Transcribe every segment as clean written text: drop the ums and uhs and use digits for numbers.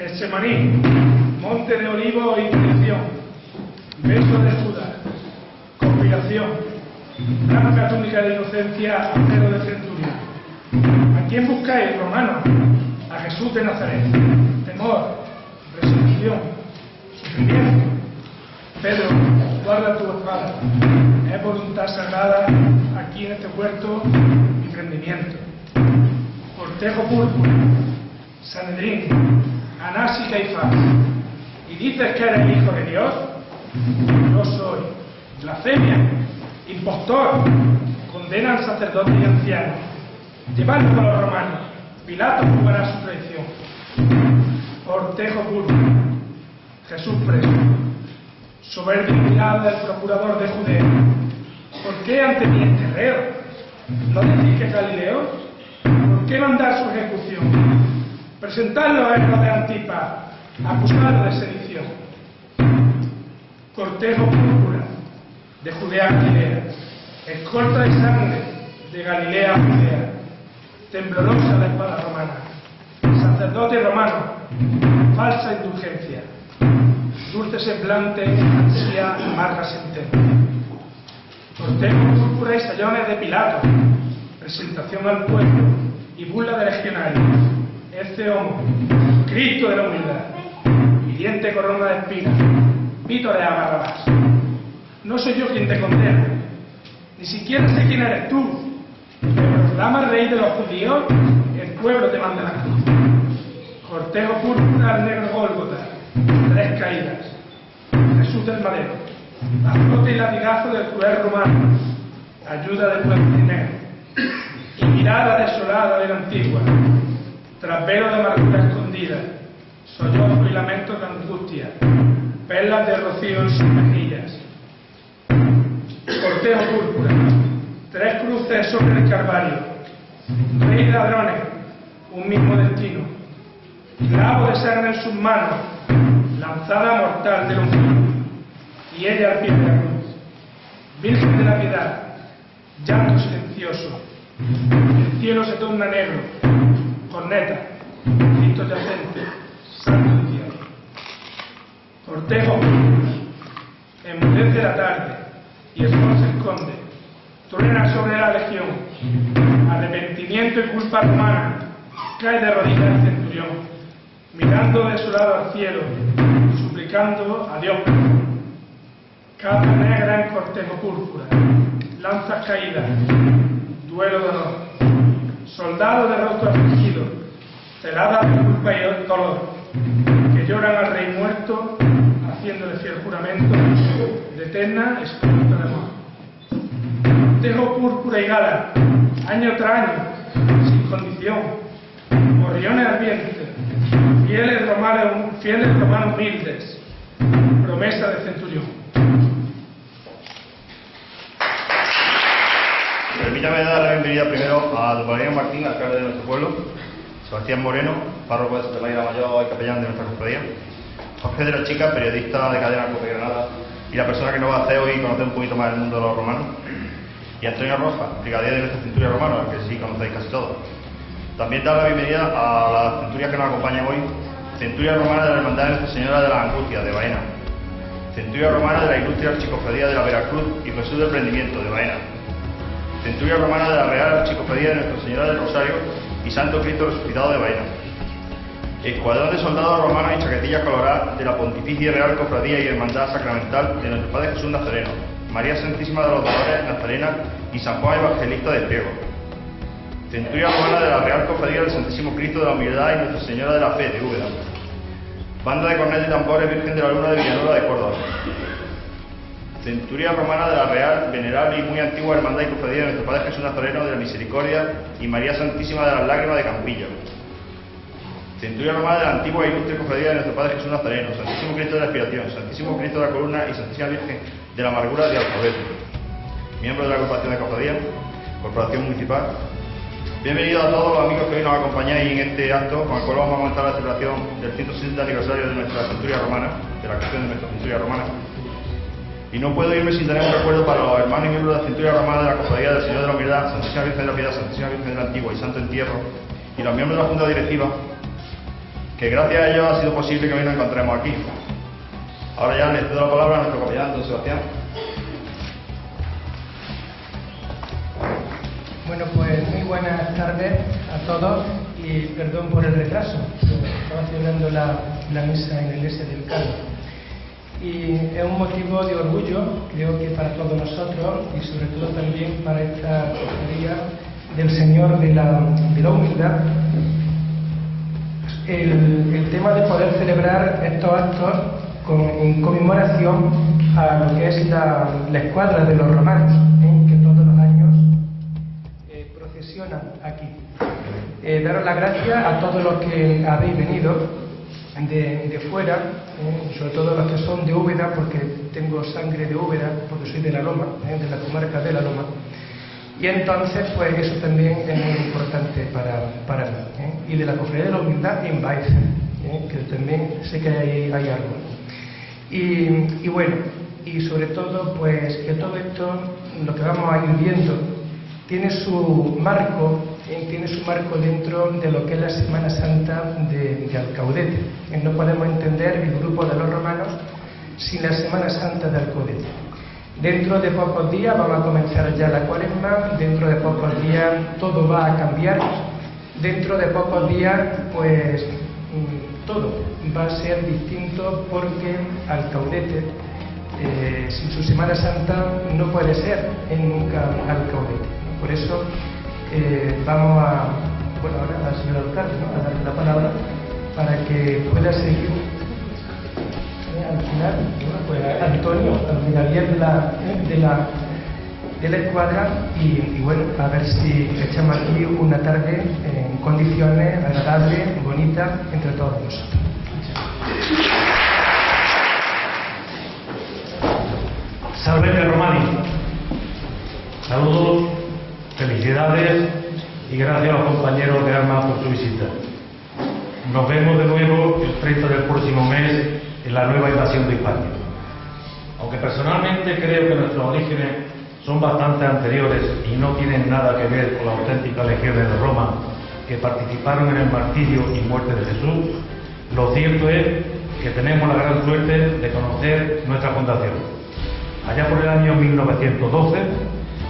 Getsemaní, monte de olivos y traición, beso de Judas, conspiración, blanca túnica de inocencia, acero de centurión. ¿A quién buscáis, romanos? A Jesús de Nazaret. Temor, resurrección, sufrimiento. Pedro, guarda tu espada. Es voluntad sagrada aquí en este huerto y prendimiento. Cortejo púrpura, Sanedrín, Anás y Caifás. ¿Y dices que eres hijo de Dios? Yo soy. Blasfemia, impostor. Condenan sacerdotes y ancianos. Llevadlo con los romanos. Pilato jugará su traición. Cortejo púrpura, Jesús preso. Soberbia mirada del procurador de Judea. ¿Por qué ante mí este reo? ¿No decís que es Galileo? ¿Por qué mandar su ejecución? Presentadlo a Herodes de Antipas, acusado de sedición. Cortejo púrpura de Judea a Galilea, escolta de sangre de Galilea a Judea, temblorosa la espada romana, sacerdote romano, falsa indulgencia, dulce semblante, ansia, amarga sentencia. Cortejo púrpura y sayones de Pilato, presentación al pueblo y burla de legionarios. Este homo, Cristo de la humildad, hiriente corona de espinas, vítores a Barrabás. No soy yo quien te condena, ni siquiera sé quién eres tú. Te proclamas rey de los judíos, el pueblo te manda la cruz. Cortejo púrpura al negro Gólgota, 3 caídas. Jesús del madero, azote y latigazo del cruel romano, ayuda del pueblo negro, y mirada desolada de la antigua, trapero de amargura escondida, sollozo y lamento de angustia, perlas de rocío en sus mejillas. Cortejo púrpura, 3 cruces sobre el Calvario, rey de ladrones, un mismo destino, clavo de sangre en sus manos, lanzada mortal de los cielos, y ella al pie de la cruz. Virgen de la piedad, llanto silencioso, el cielo se torna negro, corneta, Cristo yacente, santo del cielo. Cortejo púrpura, enmudece la tarde, y el sol se esconde, truena sobre la legión, arrepentimiento y culpa romana, cae de rodillas el centurión, mirando desolado al cielo, suplicando a Dios perdón. Capa negra en cortejo púrpura, lanzas caídas, duelo de honor, soldado de rostro afligido, celadas de culpa y dolor, que lloran al rey muerto, haciéndole fiel juramento de eterna esperanza de amor. Cortejo púrpura y gala, año tras año, sin condición, gorriones ardientes, fieles romanos humildes, promesa de centurión. Permítame dar la bienvenida primero a don Valeriano Martín, alcalde de nuestro pueblo, Sebastián Moreno, párroco de Santa María Mayor y capellán de nuestra cofradía, Jorge de la Chica, periodista de Cadena Cope Granada y la persona que nos va a hacer hoy conocer un poquito más el mundo de los romanos, y Antonio Roja, brigadier de nuestra centuria romana, al que sí conocéis casi todos. También dar la bienvenida a las centurias que nos acompañan hoy, centuria romana de la Hermandad de Nuestra Señora de las Angustias, de Baena, centuria romana de la Ilustre Archicofradía de la Veracruz y Jesús del Prendimiento, de Baena, centuria romana de la Real Archicofradía de Nuestra Señora del Rosario y Santo Cristo Resucitado, de Baena, escuadrón de soldados romanos y chaquetillas coloradas de la Pontificia Real Cofradía y Hermandad Sacramental de nuestro Padre Jesús Nazareno, María Santísima de los Dolores Nazarena y San Juan Evangelista de Priego, centuria romana de la Real Cofradía del Santísimo Cristo de la Humildad y Nuestra Señora de la Fe, de Úbeda, banda de cornetas y tambores Virgen de la Luna de Villanueva de Córdoba, centuria romana de la Real, Venerable y muy antigua Hermandad y Cofradía de nuestro Padre Jesús Nazareno de la Misericordia y María Santísima de las Lágrimas de Campillo, centuria romana de la antigua e ilustre Cofradía de nuestro Padre Jesús Nazareno, Santísimo Cristo de la Expiación, Santísimo Cristo de la Columna y Santísima Virgen de la Amargura de Alfabeto, miembros de la Corporación de Cofradía, Corporación Municipal. Bienvenidos a todos los amigos que hoy nos acompañáis en este acto con el cual vamos a montar la celebración del 160 aniversario de nuestra centuria romana, de la creación de nuestra centuria romana. Y no puedo irme sin tener un recuerdo para los hermanos y miembros de la centuria romana de la Cofradía del Señor de la Humildad, Santísima Virgen de la Piedad, Santísima Virgen de la Antigua y Santo Entierro, y los miembros de la Junta Directiva, que gracias a ellos ha sido posible que hoy nos encontremos aquí. Ahora ya le cedo la palabra a nuestro capellán, don Sebastián. Bueno, pues muy buenas tardes a todos y perdón por el retraso. Estaba celebrando la misa en la iglesia del Carmen. Y es un motivo de orgullo, creo que para todos nosotros y sobre todo también para esta cofradía del Señor de la Humildad, el tema de poder celebrar estos actos en conmemoración a lo que es la escuadra de los romanos, que todos los años procesionan aquí. Daros las gracias a todos los que habéis venido de fuera, sobre todo los que son de Úbeda, porque tengo sangre de Úbeda, porque soy de la Loma, de la comarca de la Loma, y entonces pues eso también es muy importante para mí, y de la Cofradía de la Humildad en Baeza, que también sé que hay algo. Y bueno, y sobre todo pues que todo esto, lo que vamos a ir viendo, tiene su marco dentro de lo que es la Semana Santa de Alcaudete. No podemos entender el grupo de los romanos sin la Semana Santa de Alcaudete. Dentro de pocos días vamos a comenzar ya la Cuaresma, dentro de pocos días todo va a cambiar, dentro de pocos días pues todo va a ser distinto porque Alcaudete, sin su Semana Santa no puede ser nunca Alcaudete. Por eso vamos ahora al señor alcalde, a darle la palabra para que pueda seguir al final, pues Antonio, al brigadier de la escuadra y bueno, a ver si echamos aquí una tarde en condiciones agradables, bonitas, entre todos nosotros. Salve Romani. Saludos, felicidades y gracias a los compañeros de armas por su visita. Nos vemos de nuevo el 30 del próximo mes en la nueva invasión de Hispania. Aunque personalmente creo que nuestros orígenes son bastante anteriores y no tienen nada que ver con las auténticas legiones de Roma que participaron en el martirio y muerte de Jesús, lo cierto es que tenemos la gran suerte de conocer nuestra fundación. Allá por el año 1912,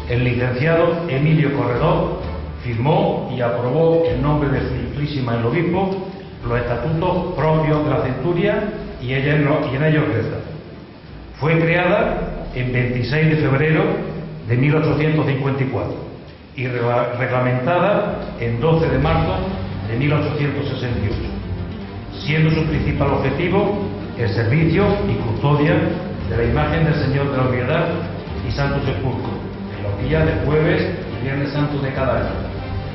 el licenciado Emilio Corredor firmó y aprobó en nombre de su Ilustrísima el Obispo los estatutos propios de la centuria y en ellos reza. Fue creada en 26 de febrero de 1854 y reglamentada en 12 de marzo de 1868, siendo su principal objetivo el servicio y custodia de la imagen del Señor de la Humildad y Santo Sepulcro en los días de jueves y viernes santos de cada año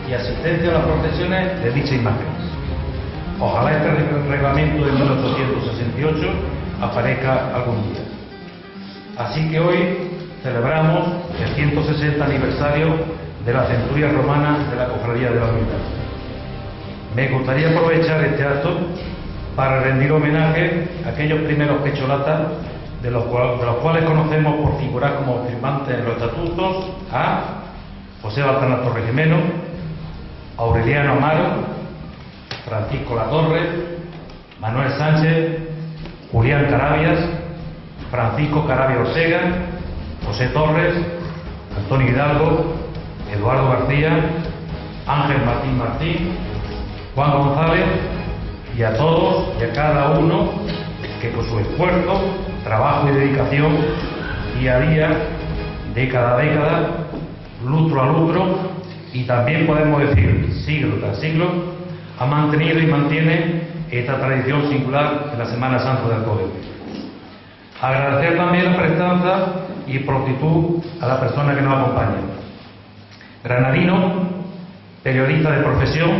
y asistencia a las procesiones de dichas imágenes. Ojalá este reglamento de 1868 aparezca algún día. Así que hoy celebramos el 160 aniversario de la centuria romana de la Cofradía de la Humildad. Me gustaría aprovechar este acto para rendir homenaje a aquellos primeros pecholatas de los cuales conocemos por figurar como firmantes en los estatutos a José Baltana Torrejimeno, Aureliano Amaro, Francisco Latorre, Manuel Sánchez, Julián Carabias, Francisco Carabia Ortega, José Torres, Antonio Hidalgo, Eduardo García, Ángel Martín Martín, Juan González y a todos y a cada uno que con su esfuerzo, trabajo y dedicación, día a día, década a década, lustro a lustro y también podemos decir siglo tras siglo, ha mantenido y mantiene esta tradición singular de la Semana Santa del Alcaudete. Agradecer también la prestanza y prontitud a la persona que nos acompaña. Granadino, periodista de profesión,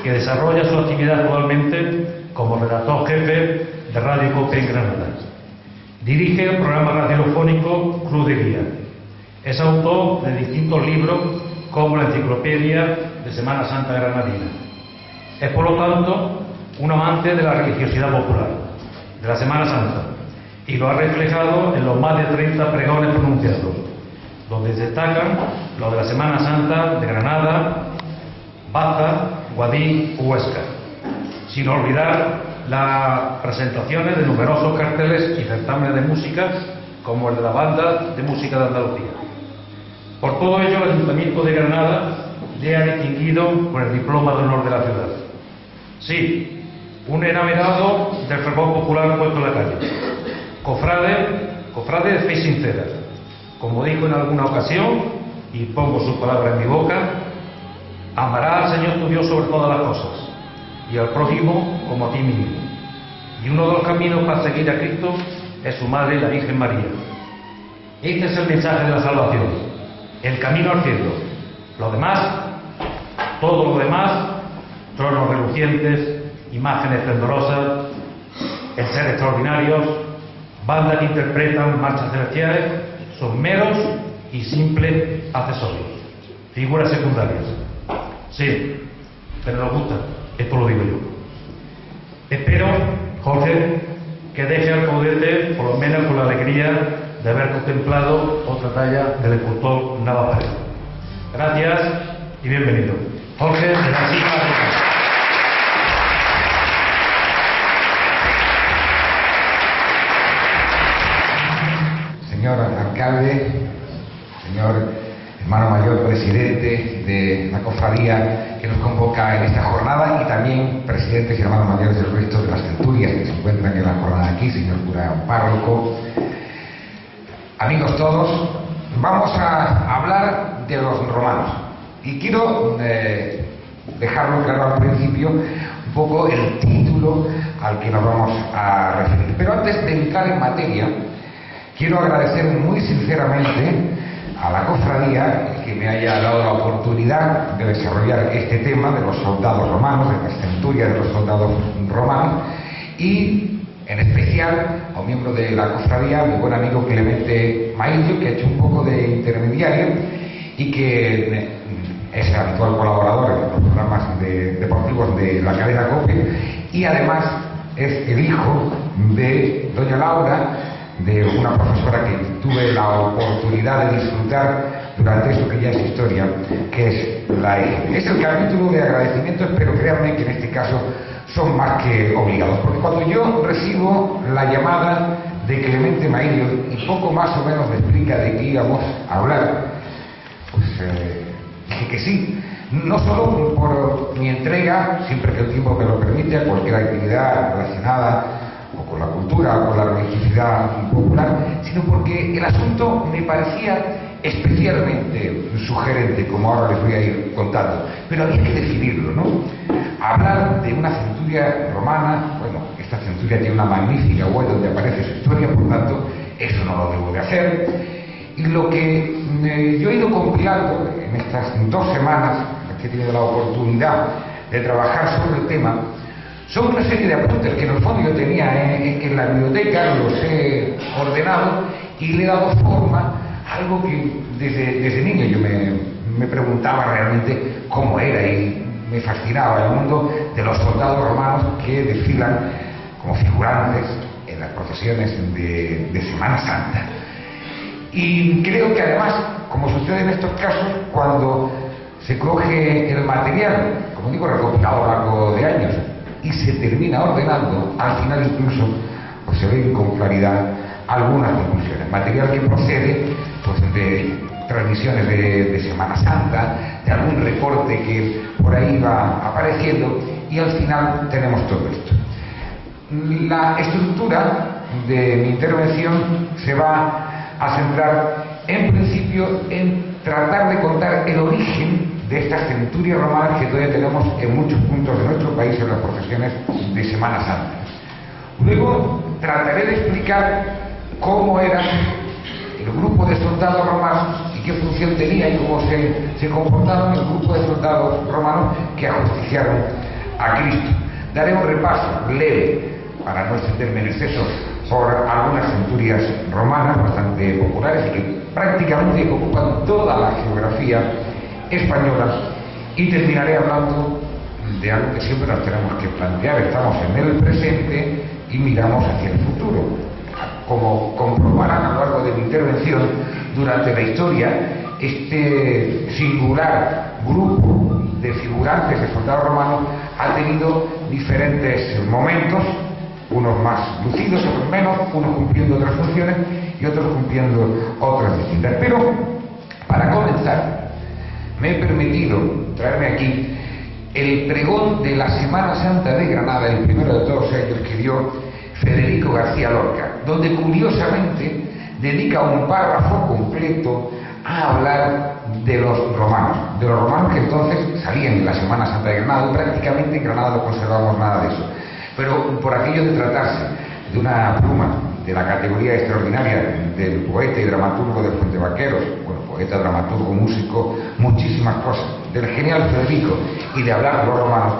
que desarrolla su actividad actualmente como redactor jefe de Radio Cope en Granada. Dirige el programa radiofónico Cruz de Guía. Es autor de distintos libros como la Enciclopedia de Semana Santa Granadina. Es por lo tanto un amante de la religiosidad popular, de la Semana Santa, y lo ha reflejado en los más de 30 pregones pronunciados, donde destacan los de la Semana Santa de Granada, Baza, Guadix o Huesca, sin olvidar las presentaciones de numerosos carteles y certámenes de música, como el de la Banda de Música de Andalucía. Por todo ello, el Ayuntamiento de Granada le ha distinguido con el Diploma de Honor de la ciudad. Sí, un enamorado del fervor popular puesto en la calle. Cofrade de fe sincera. Como dijo en alguna ocasión, y pongo sus palabras en mi boca, amarás al Señor tu Dios sobre todas las cosas, y al prójimo como a ti mismo. Y uno de los caminos para seguir a Cristo es su madre, la Virgen María. Este es el mensaje de la salvación, el camino al cielo. Lo demás, todo lo demás, tronos relucientes, imágenes esplendorosas, el ser extraordinarios, bandas que interpretan marchas celestiales, son meros y simples accesorios, figuras secundarias. Sí, pero nos gusta, esto lo digo yo. Espero, Jorge, que deje al caudete, por lo menos con la alegría de haber contemplado otra talla del escultor Navas Paredes. Gracias y bienvenido. Jorge de la Silva. Señor alcalde, señor hermano mayor presidente de la cofradía que nos convoca en esta jornada, y también presidentes y hermanos mayores del resto de las centurias que se encuentran en la jornada aquí, señor cura párroco, amigos todos, vamos a hablar de los romanos. Y quiero dejarlo claro al principio un poco el título al que nos vamos a referir. Pero antes de entrar en materia, quiero agradecer muy sinceramente a la cofradía que me haya dado la oportunidad de desarrollar este tema de los soldados romanos, de las centurias de los soldados romanos, y en especial a un miembro de la cofradía, mi buen amigo Clemente Maillo, que ha hecho un poco de intermediario y que es el habitual colaborador en los programas deportivos de la cadena COPE, y además es el hijo de doña Laura, de una profesora que tuve la oportunidad de disfrutar durante esto que ya es historia, que es la EGE. Es el capítulo de agradecimientos, pero créanme que en este caso son más que obligados, porque cuando yo recibo la llamada de Clemente Maillo y poco más o menos me explica de qué íbamos a hablar, pues dije que sí, no solo por mi entrega, siempre que el tiempo me lo permite, a cualquier actividad relacionada o con la cultura o con la religiosidad popular, sino porque el asunto me parecía especialmente sugerente, como ahora les voy a ir contando. Pero había que decidirlo, ¿no? Hablar de una centuria romana, bueno, esta centuria tiene una magnífica web donde aparece su historia, por tanto, eso no lo debo de hacer. Y lo que yo he ido compilando en estas 2 semanas que he tenido la oportunidad de trabajar sobre el tema, son una serie de apuntes que en el fondo yo tenía en la biblioteca, los he ordenado y le he dado forma a algo que desde niño yo me preguntaba realmente cómo era, y me fascinaba el mundo de los soldados romanos que desfilan como figurantes en las procesiones de Semana Santa. Y creo que además, como sucede en estos casos, cuando se coge el material, como digo, recopilado a lo largo de años, y se termina ordenando, al final incluso pues se ven con claridad algunas conclusiones. Material que procede pues de transmisiones de Semana Santa, de algún recorte que por ahí va apareciendo, y al final tenemos todo esto. La estructura de mi intervención se va a centrar en principio en tratar de contar el origen de estas centurias romanas que todavía tenemos en muchos puntos de nuestro país en las procesiones de Semana Santa. Luego trataré de explicar cómo era el grupo de soldados romanos y qué función tenía y cómo se comportaban el grupo de soldados romanos que ajusticiaron a Cristo. Daré un repaso leve, para no extenderme en exceso, por algunas centurias romanas bastante populares y que prácticamente ocupan toda la geografía española, y terminaré hablando de algo que siempre nos tenemos que plantear. Estamos en el presente y miramos hacia el futuro. Como comprobarán a lo largo de mi intervención, durante la historia, este singular grupo de figurantes de soldados romanos ha tenido diferentes momentos, unos más lucidos, otros menos, unos cumpliendo otras funciones y otros cumpliendo otras distintas. Pero, para comenzar, me he permitido traerme aquí el pregón de la Semana Santa de Granada, el primero de todos ellos, que dio Federico García Lorca, donde curiosamente dedica un párrafo completo a hablar de los romanos que entonces salían en la Semana Santa de Granada, y prácticamente en Granada no conservamos nada de eso. Pero por aquello de tratarse de una pluma de la categoría extraordinaria del poeta y dramaturgo de Fuentevaqueros, bueno, poeta, dramaturgo, músico, muchísimas cosas, del genial Federico, y de hablar de los romanos,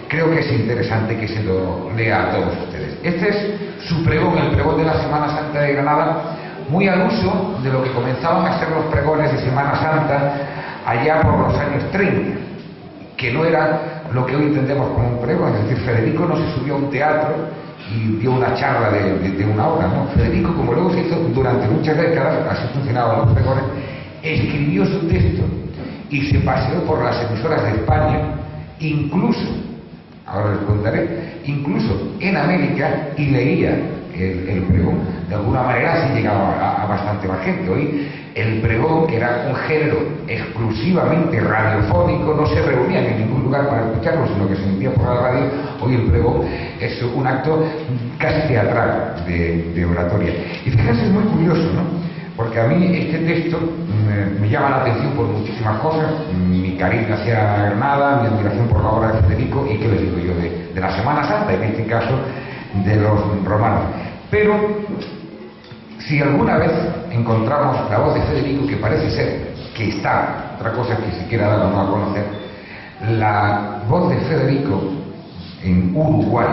creo que es interesante que se lo lea a todos ustedes. Este es su pregón, el pregón de la Semana Santa de Granada, muy al uso de lo que comenzaban a ser los pregones de Semana Santa allá por los años 30, que no era lo que hoy entendemos como un pregón. Es decir, Federico no se subió a un teatro y dio una charla de una hora, ¿no? Federico, como luego se hizo durante muchas décadas, así funcionaban los pregones, escribió su texto y se paseó por las emisoras de España, incluso, ahora les contaré, incluso en América, y leía el pregón. De alguna manera así llegaba a bastante más gente. Hoy el pregón, que era un género exclusivamente radiofónico, no se reunían en ningún lugar para escucharlo, sino que se emitía por la radio. Hoy el pregón es un acto casi teatral de oratoria. Y fíjense, es muy curioso, ¿no? Porque a mí este texto me llama la atención por muchísimas cosas: mi cariño hacia Granada, mi admiración por la obra de Federico, y qué les digo yo de la Semana Santa, en este caso de los romanos. Pero si alguna vez encontramos la voz de Federico, que parece ser que está, otra cosa es que si quiera dar o no a conocer, la voz de Federico en Uruguay,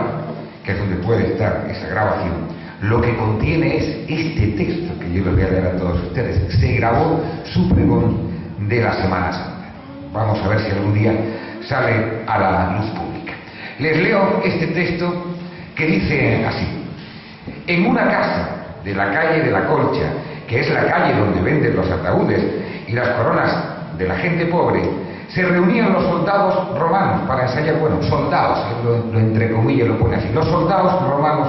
que es donde puede estar esa grabación, lo que contiene es este texto que yo les voy a leer a todos ustedes. Se grabó su pregón de la Semana Santa. Vamos a ver si algún día sale a la luz pública. Les leo este texto que dice así: en una casa de la calle de la Colcha, que es la calle donde venden los ataúdes y las coronas de la gente pobre, se reunían los soldados romanos para ensayar, bueno, soldados, lo entrecomillas, lo pone así, los soldados romanos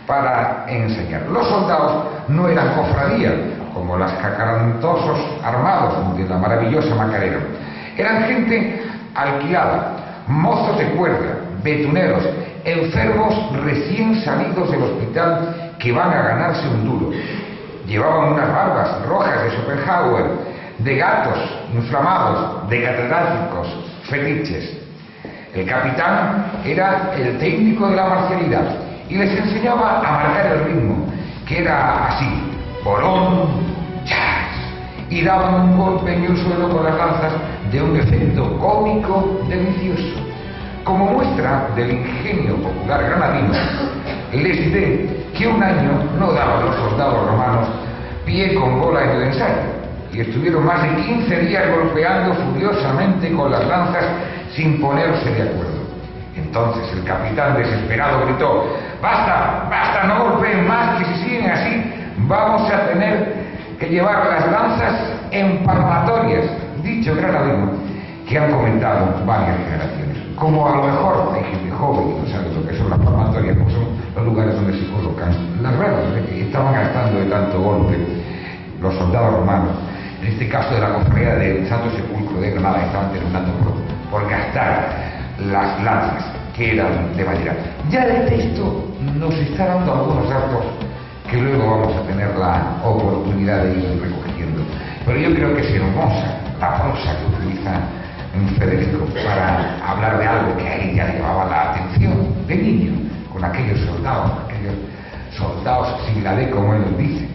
para ensayar. Los soldados no eran cofradías, como las cacarantosos armados de la maravillosa Macarena. Eran gente alquilada, mozos de cuerda, betuneros, enfermos recién salidos del hospital que van a ganarse un duro. Llevaban unas barbas rojas de Schopenhauer, de gatos inflamados, de catedráticos fetiches. El capitán era el técnico de la marcialidad y les enseñaba a marcar el ritmo, que era así: bolón, chas, y daban un golpe en el suelo con las lanzas de un efecto cómico delicioso. Como muestra del ingenio popular granadino, les diré que un año no daban los soldados romanos pie con bola en el ensayo, y estuvieron más de 15 días golpeando furiosamente con las lanzas sin ponerse de acuerdo. Entonces el capitán desesperado gritó: ¡basta, basta, no golpeen más, que si siguen así vamos a tener que llevar las lanzas en palmatorias! Dicho granadino que han comentado varias generaciones. Como a lo mejor hay gente joven que no sabe lo que son las palmatorias, porque son los lugares donde se colocan las ruedas, que estaban gastando de tanto golpe los soldados romanos, en este caso de la cofradía del Santo Sepulcro de Granada, estaban terminando por gastar las lanzas, que eran de madera. Ya el texto nos está dando algunos datos que luego vamos a tener la oportunidad de ir recogiendo. Pero yo creo que es hermosa la prosa que utiliza Federico para hablar de algo que a él ya le llamaba la atención de niño, con aquellos soldados sin la ley, como él nos dice.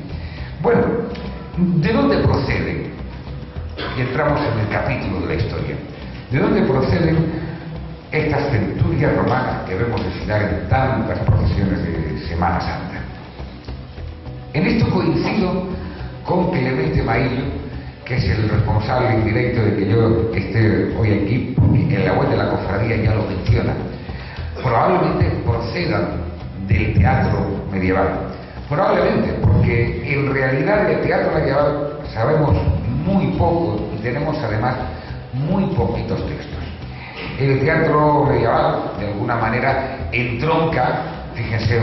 Bueno, ¿de dónde proceden? Y entramos en el capítulo de la historia. ¿De dónde proceden estas centurias romanas que vemos desfilar en tantas procesiones de Semana Santa? En esto coincido con Clemente Maillo, que es el responsable indirecto de que yo esté hoy aquí, porque en la web de la cofradía ya lo menciona. Probablemente procedan del teatro medieval. Probablemente, porque en realidad del teatro medieval sabemos muy poco y tenemos además muy poquitos textos. El teatro medieval, de alguna manera, entronca, fíjense,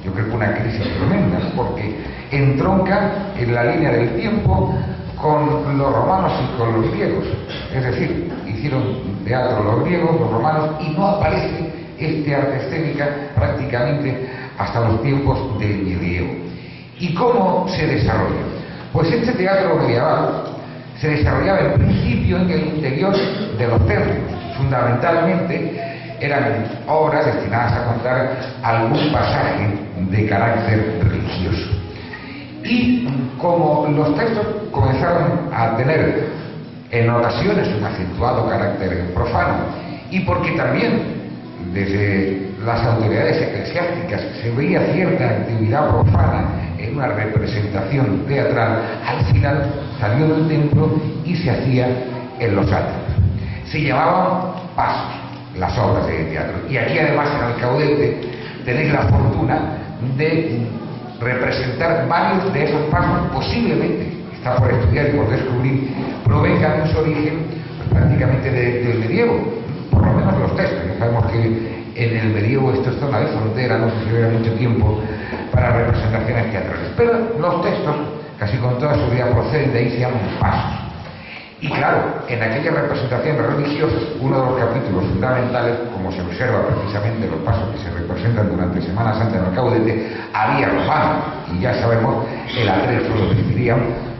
yo creo que una crisis tremenda, porque entronca en la línea del tiempo con los romanos y con los griegos. Es decir, hicieron teatro los griegos, los romanos, y no aparece este arte escénica prácticamente hasta los tiempos del medievo. ¿Y cómo se desarrolla? Pues este teatro medieval se desarrollaba en principio en el interior de los templos. Fundamentalmente eran obras destinadas a contar algún pasaje de carácter religioso. Y como los textos comenzaron a tener en ocasiones un acentuado carácter profano, y porque también desde las autoridades eclesiásticas se veía cierta actividad profana en una representación teatral, al final salió del templo y se hacía en los átrios. Se llamaban pasos las obras de teatro, y aquí además en Alcaudete tenéis la fortuna de representar varios de esos pasos. Posiblemente, está por estudiar y por descubrir, provengan en su origen pues, prácticamente del medievo, por lo menos los textos. Ya sabemos que en el medievo esto es zona de frontera, no se lleva mucho tiempo para representaciones teatrales, pero los textos casi con toda seguridad proceden de ahí, se llaman pasos. Y claro, en aquellas representaciones religiosas, uno de los capítulos fundamentales, como se observa precisamente en los pasos que se representan durante Semana Santa en Alcaudete, había romanos, y ya sabemos el atrezo lo vestirían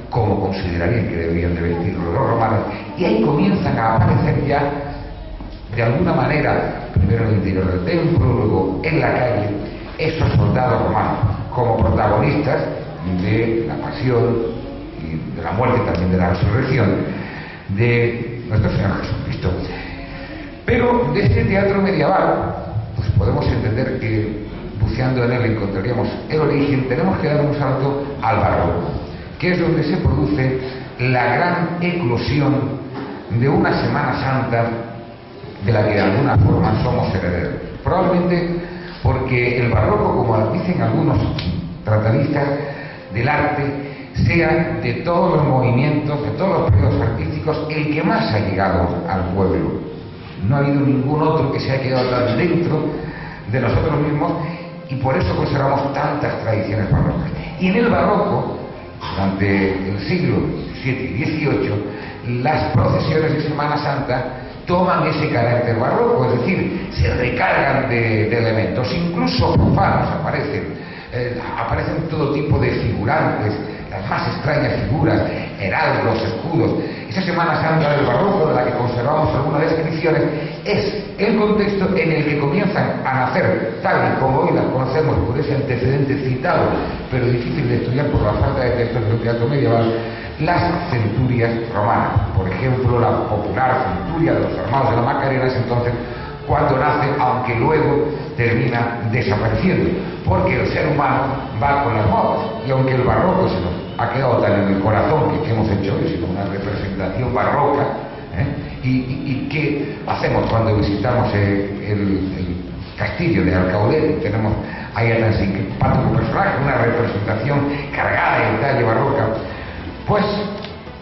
como considerarían que debían de vestirlo los romanos, y ahí comienzan a aparecer ya, de alguna manera, primero en el interior del templo, luego en la calle, esos soldados romanos, como protagonistas de la pasión y de la muerte, también de la resurrección de nuestro Señor Jesucristo. Pero de este teatro medieval, pues podemos entender que buceando en él encontraríamos el origen. Tenemos que dar un salto al barroco, que es donde se produce la gran eclosión de una Semana Santa de la que de alguna forma somos herederos. Probablemente porque el barroco, como dicen algunos tratadistas del arte, sea de todos los movimientos, de todos los periodos artísticos, el que más ha llegado al pueblo. No ha habido ningún otro que se haya quedado tan dentro de nosotros mismos, y por eso conservamos tantas tradiciones barrocas. Y en el barroco, durante el siglo XVII y XVIII, las procesiones de Semana Santa toman ese carácter barroco, es decir, se recargan de elementos, incluso profanos aparecen todo tipo de figurantes, las más extrañas figuras, heraldos, escudos. Esa Semana Santa del barroco, de la que conservamos algunas descripciones, es el contexto en el que comienzan a nacer, tal y como hoy las conocemos por ese antecedente citado, pero difícil de estudiar por la falta de textos del teatro medieval, las centurias romanas. Por ejemplo, la popular centuria de los armados de la Macarena es entonces cuando nace, aunque luego termina desapareciendo, porque el ser humano va con las modas, y aunque el barroco se nos ha quedado tan en el corazón que hemos hecho hoy, sino una representación barroca, y qué hacemos cuando visitamos el castillo de Alcaudete, tenemos ahí a tan simpático personaje, una representación cargada de detalle barroca. Pues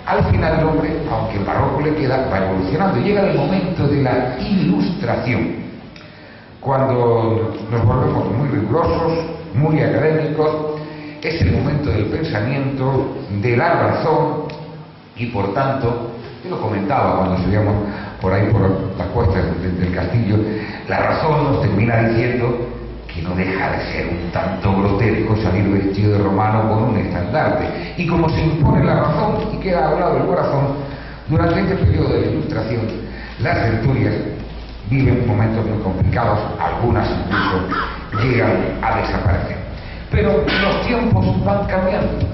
al final el hombre, aunque el barroco le queda, va evolucionando y llega el momento de la ilustración, cuando nos volvemos muy rigurosos, muy académicos. Es el momento del pensamiento, de la razón, y por tanto, yo lo comentaba cuando subíamos por ahí por las cuestas del castillo, la razón nos termina diciendo que no deja de ser un tanto grotesco salir vestido de romano con un estandarte. Y como se impone la razón y queda a un lado el corazón, durante este periodo de la Ilustración, las centurias viven momentos muy complicados, algunas incluso llegan a desaparecer. Pero los tiempos van cambiando,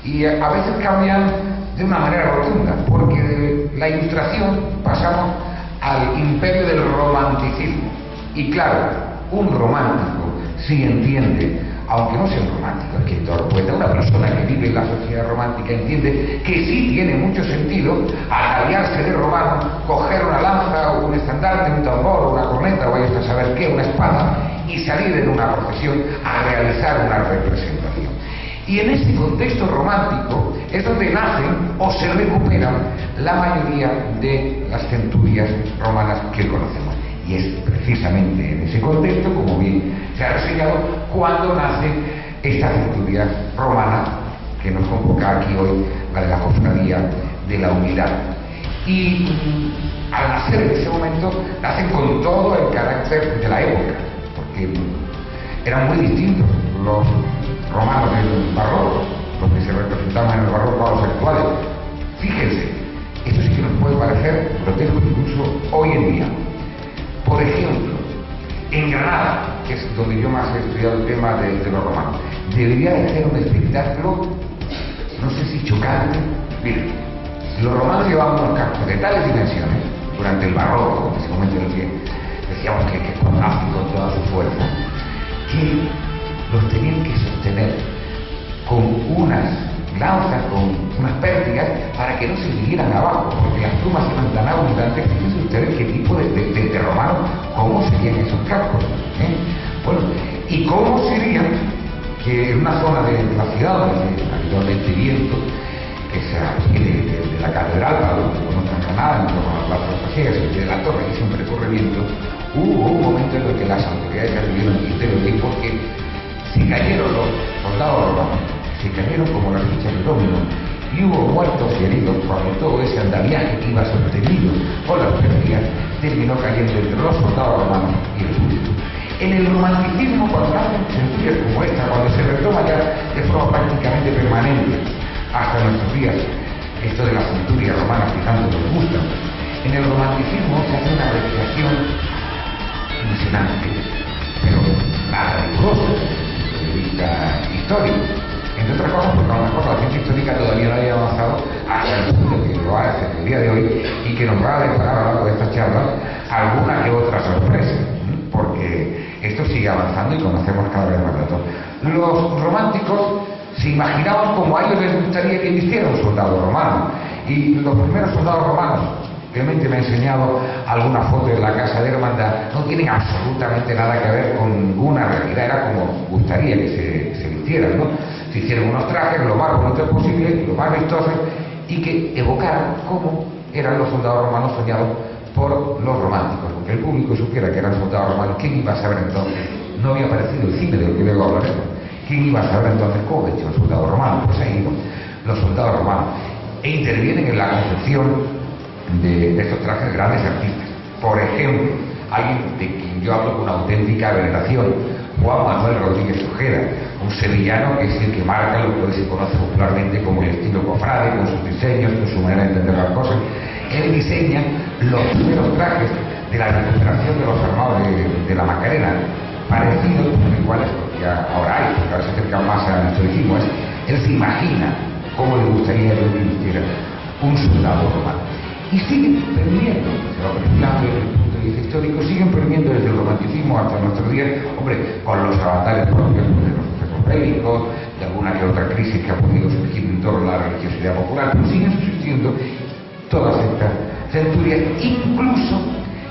y a veces cambian de una manera rotunda, porque de la Ilustración pasamos al imperio del romanticismo. Y claro, un romántico sí entiende, aunque no sea un romántico, escritor, poeta, una persona que vive en la sociedad romántica entiende que sí tiene mucho sentido ataviarse de romano, coger una lanza o un estandarte, un tambor, una corneta, o vaya a saber qué, una espada, y salir en una procesión a realizar una representación. Y en ese contexto romántico es donde nacen o se recuperan la mayoría de las centurias romanas que conocemos. Y es precisamente en ese contexto, como bien se ha reseñado, cuando nace esta centuria romana que nos convoca aquí hoy, la de la Cofradía de la Unidad. Y al nacer en ese momento, nacen con todo el carácter de la época, porque eran muy distintos los romanos del barroco, los que se representaban en el barroco a los actuales. Fíjense, esto sí que nos puede parecer grotesco incluso hoy en día. Por ejemplo, en Granada, que es donde yo más he estudiado el tema de los romanos, debería de ser un espectáculo, no sé si chocante. Miren, los romanos llevaban unos cascos de tales dimensiones durante el barroco, en ese momento en el que decíamos que nacen con toda su fuerza, que los tenían que sostener con unas lanzas, con unas pértigas, para que no se vinieran abajo, porque las plumas eran tan abundantes. Fíjense ustedes qué tipo de romanos, cómo serían esos cascos, ¿eh? Bueno, y cómo serían que en una zona de la ciudad donde este viento que se viene de la catedral, para los que conozcan Granada, en torno a la plaza de las Ciegas y de la torre, que siempre corre viento, hubo un momento en el que las autoridades ya tuvieron criterio de porque se cayeron los soldados romanos, se cayeron como las fichas de dominó, y hubo muertos y heridos cuando todo ese andamiaje que iba sostenido por las pérdidas terminó cayendo entre los soldados romanos y el público. En el romanticismo, cuando hacen centurias como esta, cuando se retoma ya de forma prácticamente permanente hasta nuestros días, esto de las centurias romanas que tanto nos gustan, en el romanticismo se hace una recreación impresionante, pero nada rigurosa desde el punto de vista histórico. Entre otras cosas, porque a lo mejor la ciencia histórica todavía no había avanzado hasta el punto que lo hace en el día de hoy y que nos va a deparar a lo largo de esta charla alguna que otra sorpresa, porque esto sigue avanzando y conocemos cada vez más datos. Los románticos se imaginaban como a ellos les gustaría que hiciera un soldado romano, y los primeros soldados romanos, obviamente me ha enseñado alguna foto de la casa de hermandad, no tienen absolutamente nada que ver con ninguna realidad, era como gustaría que se vistieran, ¿no? Se hicieron unos trajes lo más bonitos posible, lo más vistosos, y que evocaran cómo eran los soldados romanos soñados por los románticos, porque el público supiera que eran soldados romanos. ¿Quién iba a saber entonces? No había aparecido el cine de lo que luego hablaremos. ¿Quién iba a saber entonces cómo vestía un soldado romano? Pues ahí iban los soldados romanos, e intervienen en la concepción de estos trajes grandes artistas. Por ejemplo, alguien de quien yo hablo con auténtica veneración, Juan Manuel Rodríguez Ojeda, un sevillano que es el que marca lo que hoy se conoce popularmente como el estilo cofrade, con sus diseños, con su manera de entender las cosas. Él diseña los primeros trajes de la recuperación de los armados de la Macarena, parecidos, iguales que ahora hay, porque ahora se acercan más al historicismo. Él se imagina cómo le gustaría que vistiera un soldado romano. Y siguen perdiendo, se va perfilando desde el punto de vista histórico, siguen perdiendo desde el romanticismo hasta nuestros días, hombre, con los avatares propios de los sucesos bélicos, de alguna que otra crisis que ha podido surgir en torno a la religiosidad popular, pero siguen subsistiendo todas estas centurias, incluso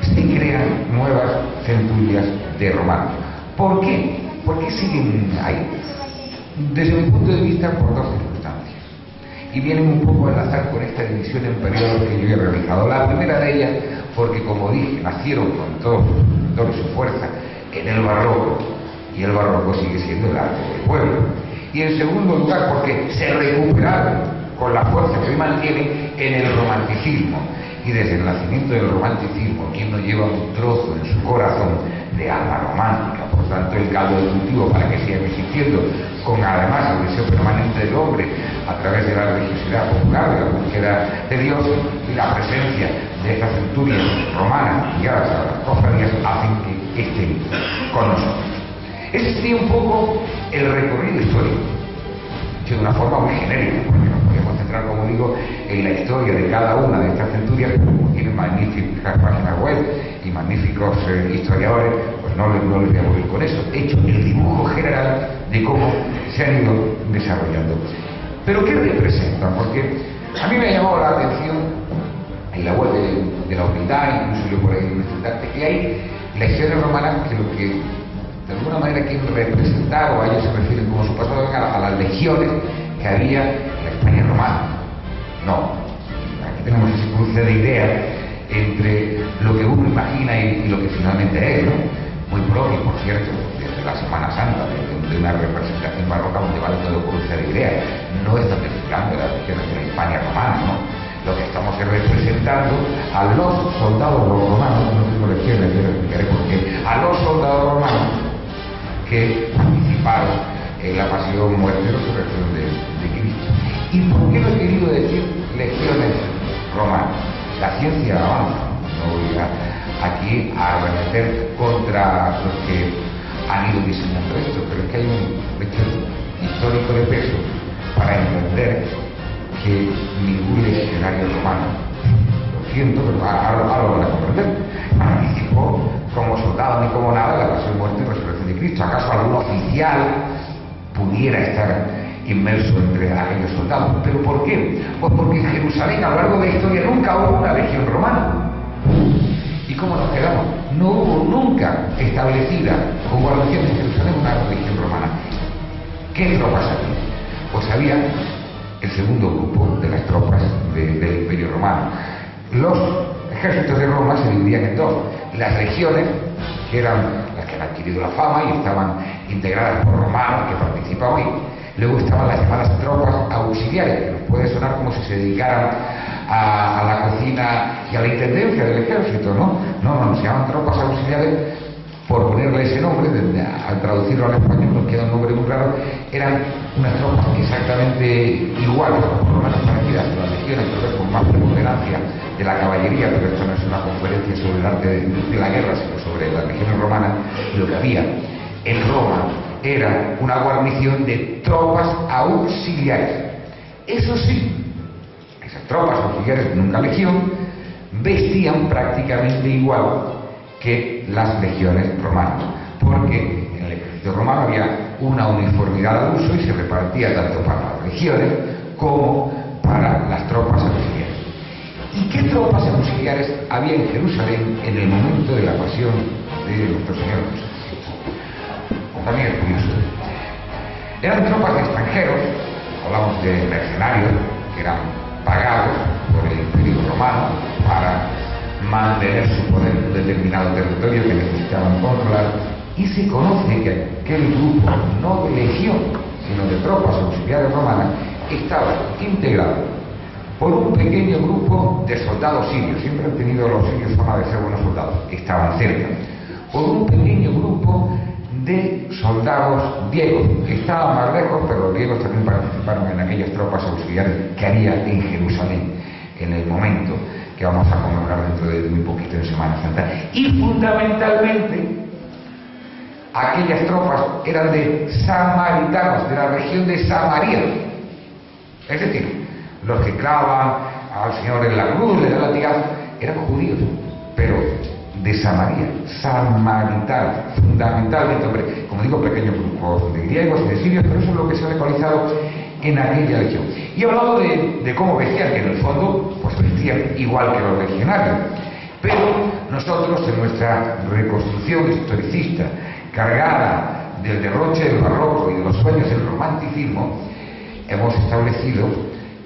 se crean nuevas centurias de romanos. ¿Por qué? ¿Por qué siguen ahí? Desde mi punto de vista, por dos circunstancias. Y vienen un poco a enlazar con esta división en periodos que yo he realizado. La primera de ellas, porque como dije, nacieron con todo su fuerza en el barroco, y el barroco sigue siendo el arte del pueblo. Y en segundo lugar, porque se recuperaron con la fuerza que hoy mantienen en el romanticismo. Y desde el nacimiento del romanticismo, quien no lleva un trozo en su corazón de alma romántica, por tanto el caldo de cultivo para que sigan existiendo, con además el deseo permanente del hombre a través de la religiosidad popular, de la búsqueda de Dios, y la presencia de estas centurias romanas ligadas a las cofradías hacen que estén con nosotros. Ese sería un poco el recorrido histórico, de una forma muy genérica, porque nos podemos centrar, como digo, en la historia de cada una de estas centurias, pero como tienen magníficas páginas web y magníficos historiadores, pues no les voy a aburrir con eso. He hecho el dibujo general de cómo se han ido desarrollando. Pero ¿qué representan? Porque a mí me ha llamado la atención en la web de la Unidad, incluso yo por ahí en que hay la historia romana, que lo que de alguna manera quieren representar, o a ellos se refieren como su pasado, a las legiones que había en la España romana. No, aquí tenemos ese cruce de ideas entre lo que uno imagina y lo que finalmente es, ¿no? Muy propio, por cierto, desde la Semana Santa, de una representación barroca donde vale todo cruce de ideas. No es donde figurando las legiones de la España romana, ¿no? Lo que estamos es representando a los soldados romanos, no tengo legiones, pero explicaré por qué, a los soldados romanos que participaron en la pasión, muerte y resurrección de Cristo. ¿Y por qué no he querido decir legiones romanas? La ciencia avanza, no voy aquí a arremeter contra los que han ido diseñando esto, pero es que hay un hecho histórico de peso para entender que ningún legionario romano, lo siento, pero ahora lo van a comprender, participó como soldado ni como nada en la pasión, muerte y resurrección de Cristo. ¿Acaso algún oficial pudiera estar inmerso entre aquellos soldados? ¿Pero por qué? Pues porque en Jerusalén a lo largo de la historia nunca hubo una legión romana. ¿Y cómo nos quedamos? No hubo nunca establecida con guarnición en Jerusalén una legión romana. ¿Qué tropas había? Pues había el segundo grupo de las tropas del Imperio Romano. Los ejércitos de Roma se dividían en dos: las legiones, que eran las que han adquirido la fama y estaban integradas por romanos que participaban, y luego estaban las llamadas tropas auxiliares, que nos puede sonar como si se dedicaran a la cocina y a la intendencia del ejército, ¿no? No, se llaman tropas auxiliares por ponerle ese nombre. Al traducirlo al español nos queda un nombre muy raro. Eran unas tropas exactamente iguales, por lo menos parecidas a las legiones, pero con más preponderancia de la caballería, pero esto no es una conferencia sobre el arte de la guerra, sino sobre las legiones romanas. Y lo que había en Roma era una guarnición de tropas auxiliares. Eso sí, esas tropas auxiliares en una legión vestían prácticamente igual que las legiones romanas, porque en el ejército romano había una uniformidad al uso y se repartía tanto para las legiones como para las tropas auxiliares. ¿Y qué tropas auxiliares había en Jerusalén en el momento de la pasión de nuestro Señor Jesús? También es curioso. Eran tropas de extranjeros, hablamos de mercenarios, que eran pagados por el Imperio Romano para mantener su poder en un determinado territorio que necesitaban controlar, y se conoce que aquel grupo, no de legión, sino de tropas auxiliares romanas, estaba integrado por un pequeño grupo de soldados sirios. Siempre han tenido los sirios fama de ser buenos soldados, que estaban cerca, por un pequeño grupo de soldados griegos, que estaban más lejos, pero los griegos también participaron en aquellas tropas auxiliares que había en Jerusalén en el momento que vamos a conmemorar dentro de muy poquito en Semana Santa. Y fundamentalmente aquellas tropas eran de samaritanos, de la región de Samaria, es decir, los que clavan al Señor en la cruz, le dan latigazo, eran judíos, pero de Samaria, samaritanos, fundamentalmente, hombre, como digo, pequeños grupos de griegos y de sirios, pero eso es lo que se ha localizado en aquella legión. Y he hablado de cómo vestían, que en el fondo pues vestían igual que los legionarios, pero nosotros en nuestra reconstrucción historicista, cargada del derroche del barroco y de los sueños del romanticismo, hemos establecido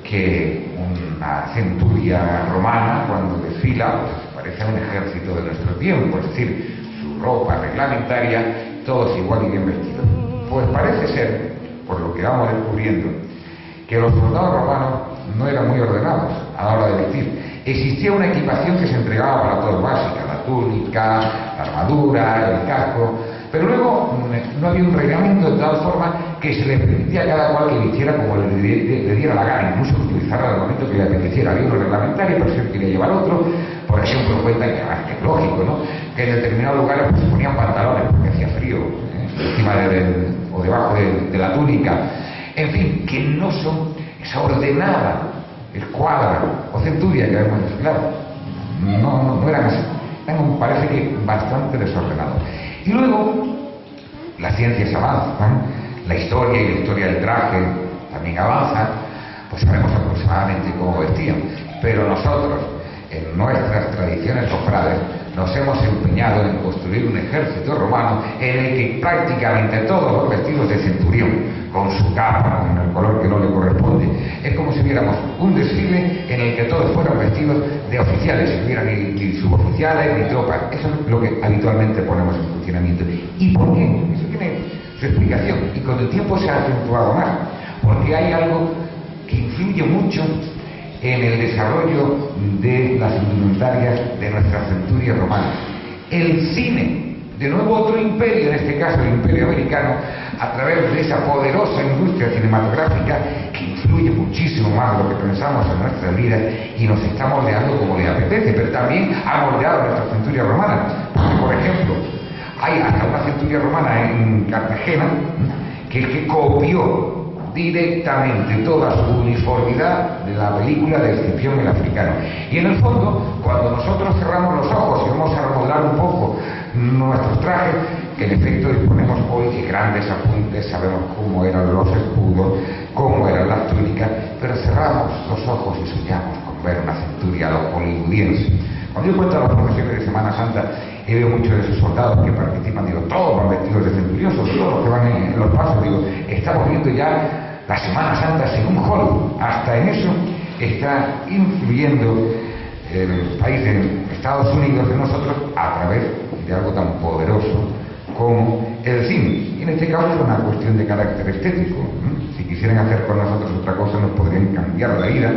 que una centuria romana, cuando desfila, pues parece a un ejército de nuestro tiempo, es decir, su ropa reglamentaria, todos igual y bien vestidos. Pues parece ser, por lo que vamos descubriendo, que los soldados romanos no eran muy ordenados a la hora de vestir. Existía una equipación que se entregaba para todos básica, la túnica, la armadura, el casco, pero luego no había un reglamento de tal forma que se le permitía a cada cual que vistiera como le diera la gana, incluso utilizar el armamento que le apeteciera. Había uno reglamentario, pero si él quería llevar otro. Por ejemplo, cuentan que es lógico, ¿no?, que en determinados lugares pues, se ponían pantalones porque hacía frío, encima o debajo de la túnica. En fin, que no son esa ordenada escuadra o centuria que vemos claro. No eran así. Parece que bastante desordenados. Y luego, las ciencias avanzan, la historia y la historia del traje también avanzan, pues sabemos aproximadamente cómo vestían. Pero nosotros, en nuestras tradiciones cofrades, nos hemos empeñado en construir un ejército romano en el que prácticamente todos los vestidos de centurión, con su capa, con el color que no le corresponde, es como si viéramos un desfile en el que todos fueran vestidos de oficiales, si hubiera ni suboficiales ni tropas. Eso es lo que habitualmente ponemos en funcionamiento. ¿Y por qué? Eso tiene su explicación, y con el tiempo se ha acentuado más, porque hay algo que influye mucho en el desarrollo de las indumentarias de nuestra centuria romana. El cine, de nuevo otro imperio, en este caso el imperio americano, a través de esa poderosa industria cinematográfica que influye muchísimo más de lo que pensamos en nuestras vidas y nos está moldeando como le apetece, pero también ha moldeado nuestra centuria romana. Porque, por ejemplo, hay hasta una centuria romana en Cartagena que copió directamente toda su uniformidad de la película de Escipión el Africano. Y en el fondo, cuando nosotros cerramos los ojos y vamos a remodelar un poco nuestros trajes, en efecto disponemos hoy de grandes apuntes, sabemos cómo eran los escudos, cómo eran las túnicas, pero cerramos los ojos y soñamos con ver una centuria a los hollywoodienses. Cuando yo cuento las procesiones de Semana Santa y veo muchos de esos soldados que participan, digo, todos van vestidos de centurión, sobre todo los que van en los pasos, digo, estamos viendo ya la Semana Santa según Hollywood. Hasta en eso está influyendo el país de Estados Unidos en nosotros a través de algo tan poderoso como el cine. Y en este caso es una cuestión de carácter estético. Si quisieran hacer con nosotros otra cosa, nos podrían cambiar la vida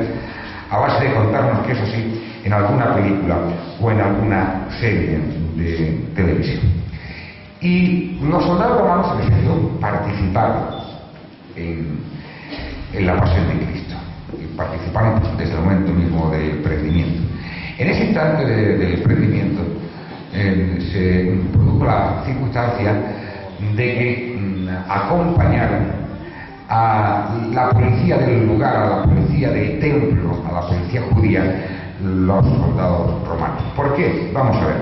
a base de contarnos que es así en alguna película o en alguna serie de televisión. Y los soldados romanos, en efecto, participaron en la pasión de Cristo, y participaron desde el momento mismo del prendimiento. En ese instante del prendimiento se produjo la circunstancia de que acompañaron a la policía del lugar, a la policía del templo, a la policía judía, los soldados romanos. ¿Por qué? Vamos a ver.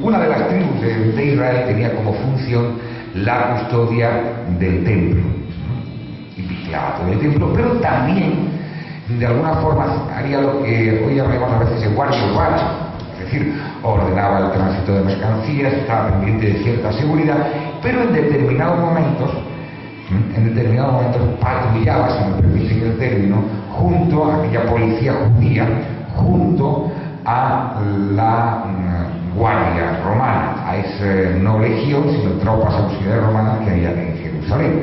Una de las tribus de Israel tenía como función la custodia del templo y vigilaba todo el templo, pero también de alguna forma haría lo que hoy llamamos a veces el guardia urbano, es decir, ordenaba el tránsito de mercancías, estaba pendiente de cierta seguridad, pero en determinados momentos patrullaba, si me permiten el término, junto a aquella policía judía, junto a la guardia romana, a esa no legión, sino tropas auxiliares romanas que había en Jerusalén,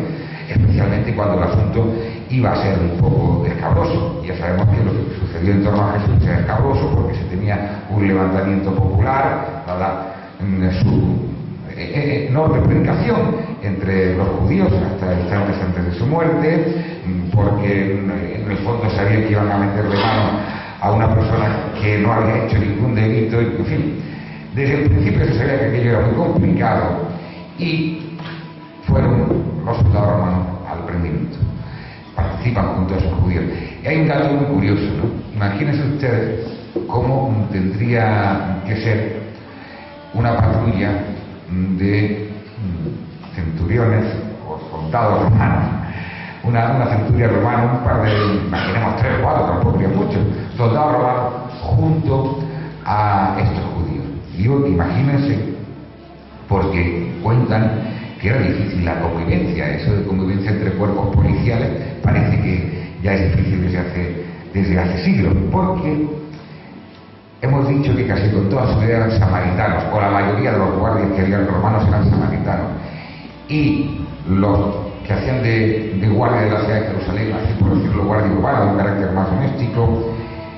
especialmente cuando el asunto iba a ser un poco escabroso. Ya sabemos que lo que sucedió en torno a Jesús era escabroso porque se tenía un levantamiento popular, dada su enorme predicación entre los judíos hasta instantes antes de su muerte, porque en el fondo sabían que iban a meterle mano a una persona que no había hecho ningún delito, en fin. Desde el principio se sabía que aquello era muy complicado y fueron los soldados romanos al prendimiento. Participan junto a esos judíos. Y hay un dato muy curioso, ¿no? Imagínense ustedes cómo tendría que ser una patrulla de centuriones o soldados romanos, una centuria romana, un par de, imaginemos 3 o 4, tampoco habría muchos, soldados romanos junto a estos judíos. Digo, imagínense, porque cuentan que era difícil la convivencia, eso de convivencia entre cuerpos policiales parece que ya es difícil desde hace siglos, porque hemos dicho que casi con toda seguridad eran samaritanos, o la mayoría de los guardias que había romanos eran samaritanos, y los que hacían de guardia de la ciudad de Jerusalén, así por decirlo, guardia urbana, de un carácter más doméstico,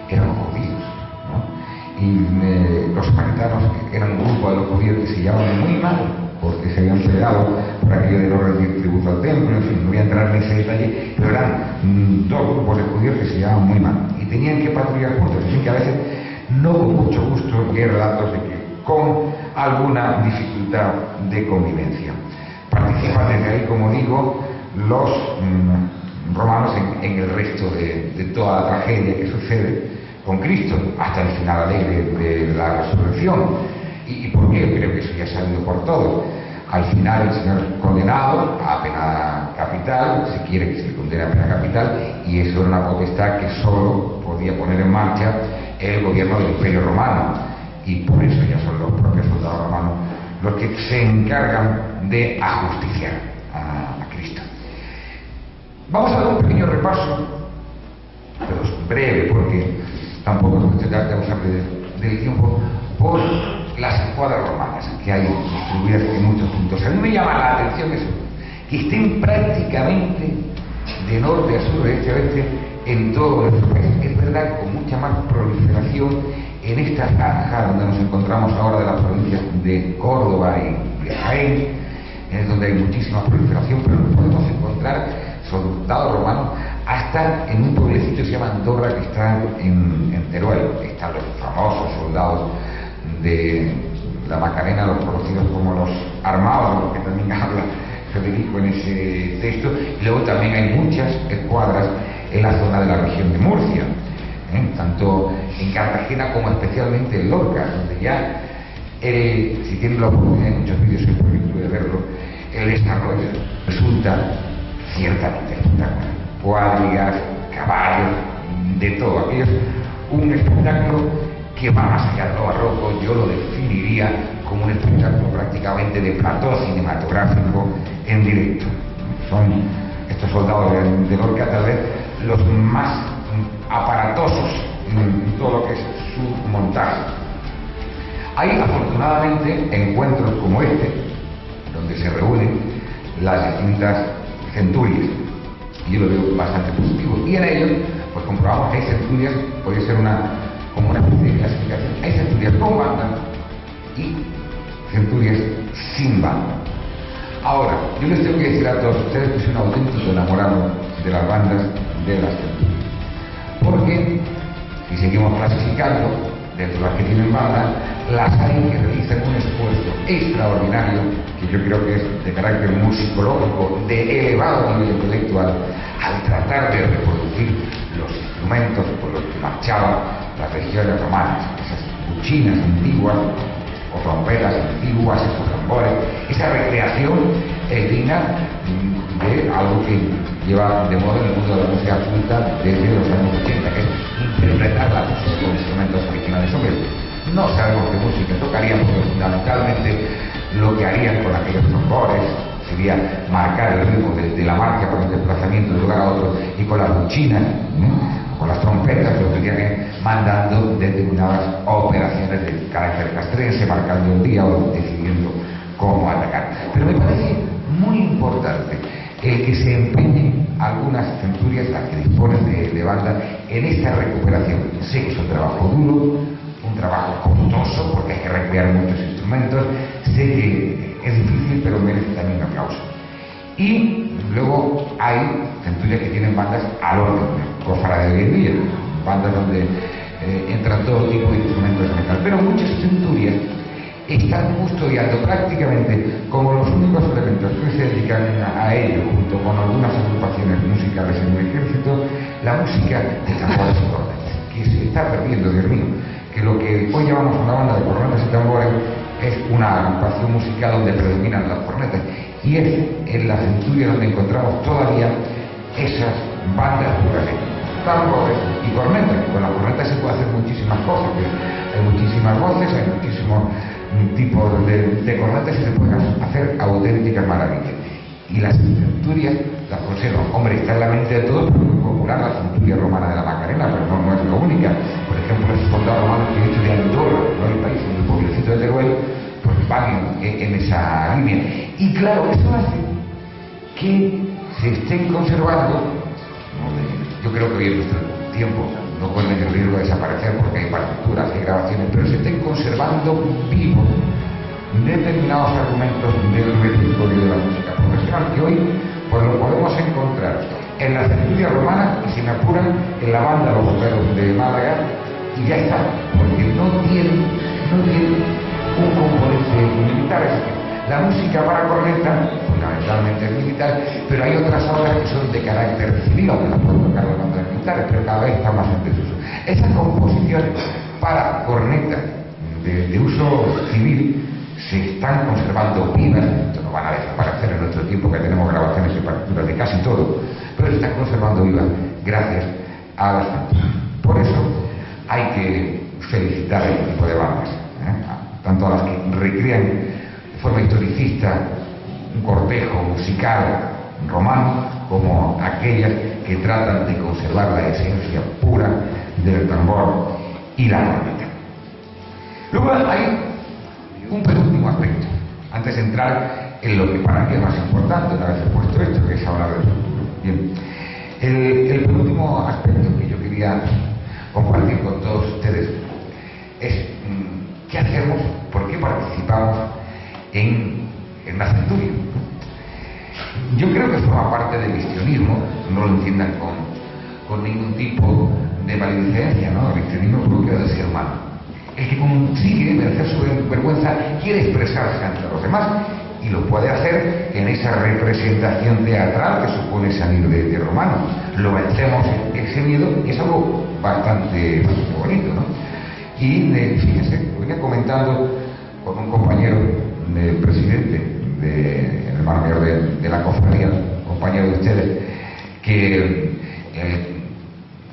eran judíos, ¿no? Y los samaritanos eran un grupo de los judíos que se llamaban muy mal, porque se habían peleado por aquello de no rendir tributo al templo, en fin, no voy a entrar en ese detalle, pero eran 2 grupos de judíos que se llamaban muy mal, y tenían que patrullar juntos, así que a veces no con mucho gusto hay relatos de que con alguna dificultad de convivencia. Participan desde ahí, como digo, los romanos en el resto de toda la tragedia que sucede con Cristo, hasta el final alegre de la resurrección. ¿Y por qué? Creo que eso ya es sabido por todos. Al final el Señor es condenado a pena capital, se quiere que se le condene a pena capital, y eso era una potestad que solo podía poner en marcha el gobierno del Imperio Romano. y por eso ya son los propios soldados romanos los que se encargan de ajusticiar a Cristo. Vamos a dar un pequeño repaso, pero es breve porque tampoco es cuestión de abusar del tiempo, por las escuadras romanas que hay distribuidas en muchos puntos. A mí me llama la atención eso, que estén prácticamente de norte a sur, de este a oeste, en todo nuestro país. Es verdad, con mucha más proliferación en esta franja donde nos encontramos ahora de las provincias de Córdoba y de Jaén, donde hay muchísima proliferación, pero nos podemos encontrar soldados romanos hasta en un pueblecito que se llama Andorra, que está en Teruel. Están los famosos soldados de la Macarena, los conocidos como los armados, de los que también habla Federico en ese texto. Y luego también hay muchas escuadras en la zona de la región de Murcia, tanto en Cartagena como especialmente en Lorca, donde ya, si tienen la oportunidad, en muchos vídeos he podido de verlo, el desarrollo resulta ciertamente espectacular. Cuadrigas, caballos, de todo aquello, un espectáculo que va más allá de lo barroco. Yo lo definiría como un espectáculo prácticamente de plató cinematográfico en directo. Son estos soldados de Lorca tal vez los más aparatosos en todo lo que es su montaje. Hay afortunadamente encuentros como este, donde se reúnen las distintas centurias, y yo lo veo bastante positivo, y en ellos pues comprobamos que hay centurias, puede ser como una especie de clasificación. Hay centurias con banda y centurias sin banda. Ahora, yo les tengo que decir a todos ustedes que soy un auténtico enamorado de las bandas de las centurias, porque si seguimos clasificando dentro de las que tienen banda, las hay que realizan un esfuerzo extraordinario, que yo creo que es de carácter musicológico, de elevado nivel intelectual, al tratar de reproducir los instrumentos por los que marchaban las legiones romanas, esas buchinas antiguas o trompetas antiguas, esos tambores, esa recreación digna de algo que lleva de moda en el mundo de la música culta desde los años 80, que es interpretar la música con instrumentos originales. Hombre, no sabemos qué música tocarían, porque fundamentalmente lo que harían con aquellos tambores sería marcar el ritmo de la marcha por el desplazamiento de un lugar a otro, y con las buchinas, con las trompetas, lo que irían mandando determinadas operaciones de carácter castrense, marcando un día o decidiendo cómo atacar. Pero me parece muy importante el que se empeñen algunas centurias, las que disponen de banda, en esta recuperación. Sé que es un trabajo duro, un trabajo costoso, porque hay que recrear muchos instrumentos. Sé que es difícil, pero merece también un aplauso. Y luego hay centurias que tienen bandas al orden, cofrades de hoy en día, bandas donde entran todo tipo de instrumentos de metal. Pero muchas centurias están custodiando prácticamente como los únicos elementos que se dedican a ello, junto con algunas agrupaciones musicales en el ejército, la música de tambores y cornetas, que se está perdiendo, Dios mío, que lo que hoy llamamos una banda de cornetas y tambores es una agrupación musical donde predominan las cornetas, y es en la centuria donde encontramos todavía esas bandas plurales, tambores y cornetas. Con las cornetas se puede hacer muchísimas cosas, hay muchísimas voces, hay muchísimos tipos de cornetas y se pueden hacer auténticas maravillas. Y las centurias las conservan. Hombre, está en la mente de todos, pero muy popular la centuria romana de la Macarena, pero no es la única. Por ejemplo, esos soldados romanos que he hecho de Andorra, no el país, en el pueblecito de Teruel, pues van en esa línea. Y claro, eso hace que se estén conservando, yo creo que hoy en nuestro tiempo no corren el riesgo de desaparecer porque hay partituras, hay grabaciones, pero se estén conservando vivos determinados argumentos del repertorio de la música profesional, que hoy pues lo podemos encontrar en la centuria romana y, si me apuran, en la banda Los Boteros de Málaga, y ya está, porque no tienen un componente militar. La música para corneta fundamentalmente es militar, pero hay otras obras que son de carácter civil, aunque las pueden tocar las bandas militares, pero cada vez están más en desuso. Esas composiciones para corneta de uso civil se están conservando vivas, no van a desaparecer en nuestro tiempo, que tenemos grabaciones y partituras de casi todo, pero se están conservando vivas gracias a las centurias. Por eso hay que felicitar a este tipo de bandas. tanto a las que recrean de forma historicista un cortejo musical romano, como aquellas que tratan de conservar la esencia pura del tambor y la corneta. Luego hay un penúltimo aspecto, antes de entrar en lo que para mí es más importante, una vez puesto esto, que es hablar del futuro. Bien, el penúltimo aspecto que yo quería compartir con todos ustedes es qué hacemos, por qué participamos en la centuria. Yo creo que forma parte del cristianismo, no lo entiendan con ningún tipo de maledicencia, ¿no? El cristianismo propio del ser humano. El que consigue vencer su vergüenza quiere expresarse ante los demás y lo puede hacer en esa representación teatral que supone salir de romano. Lo vencemos ese miedo y es algo bastante bonito, ¿no? Y fíjense, venía comentando con un compañero del presidente, el hermano mayor de la cofradía, compañero de ustedes, que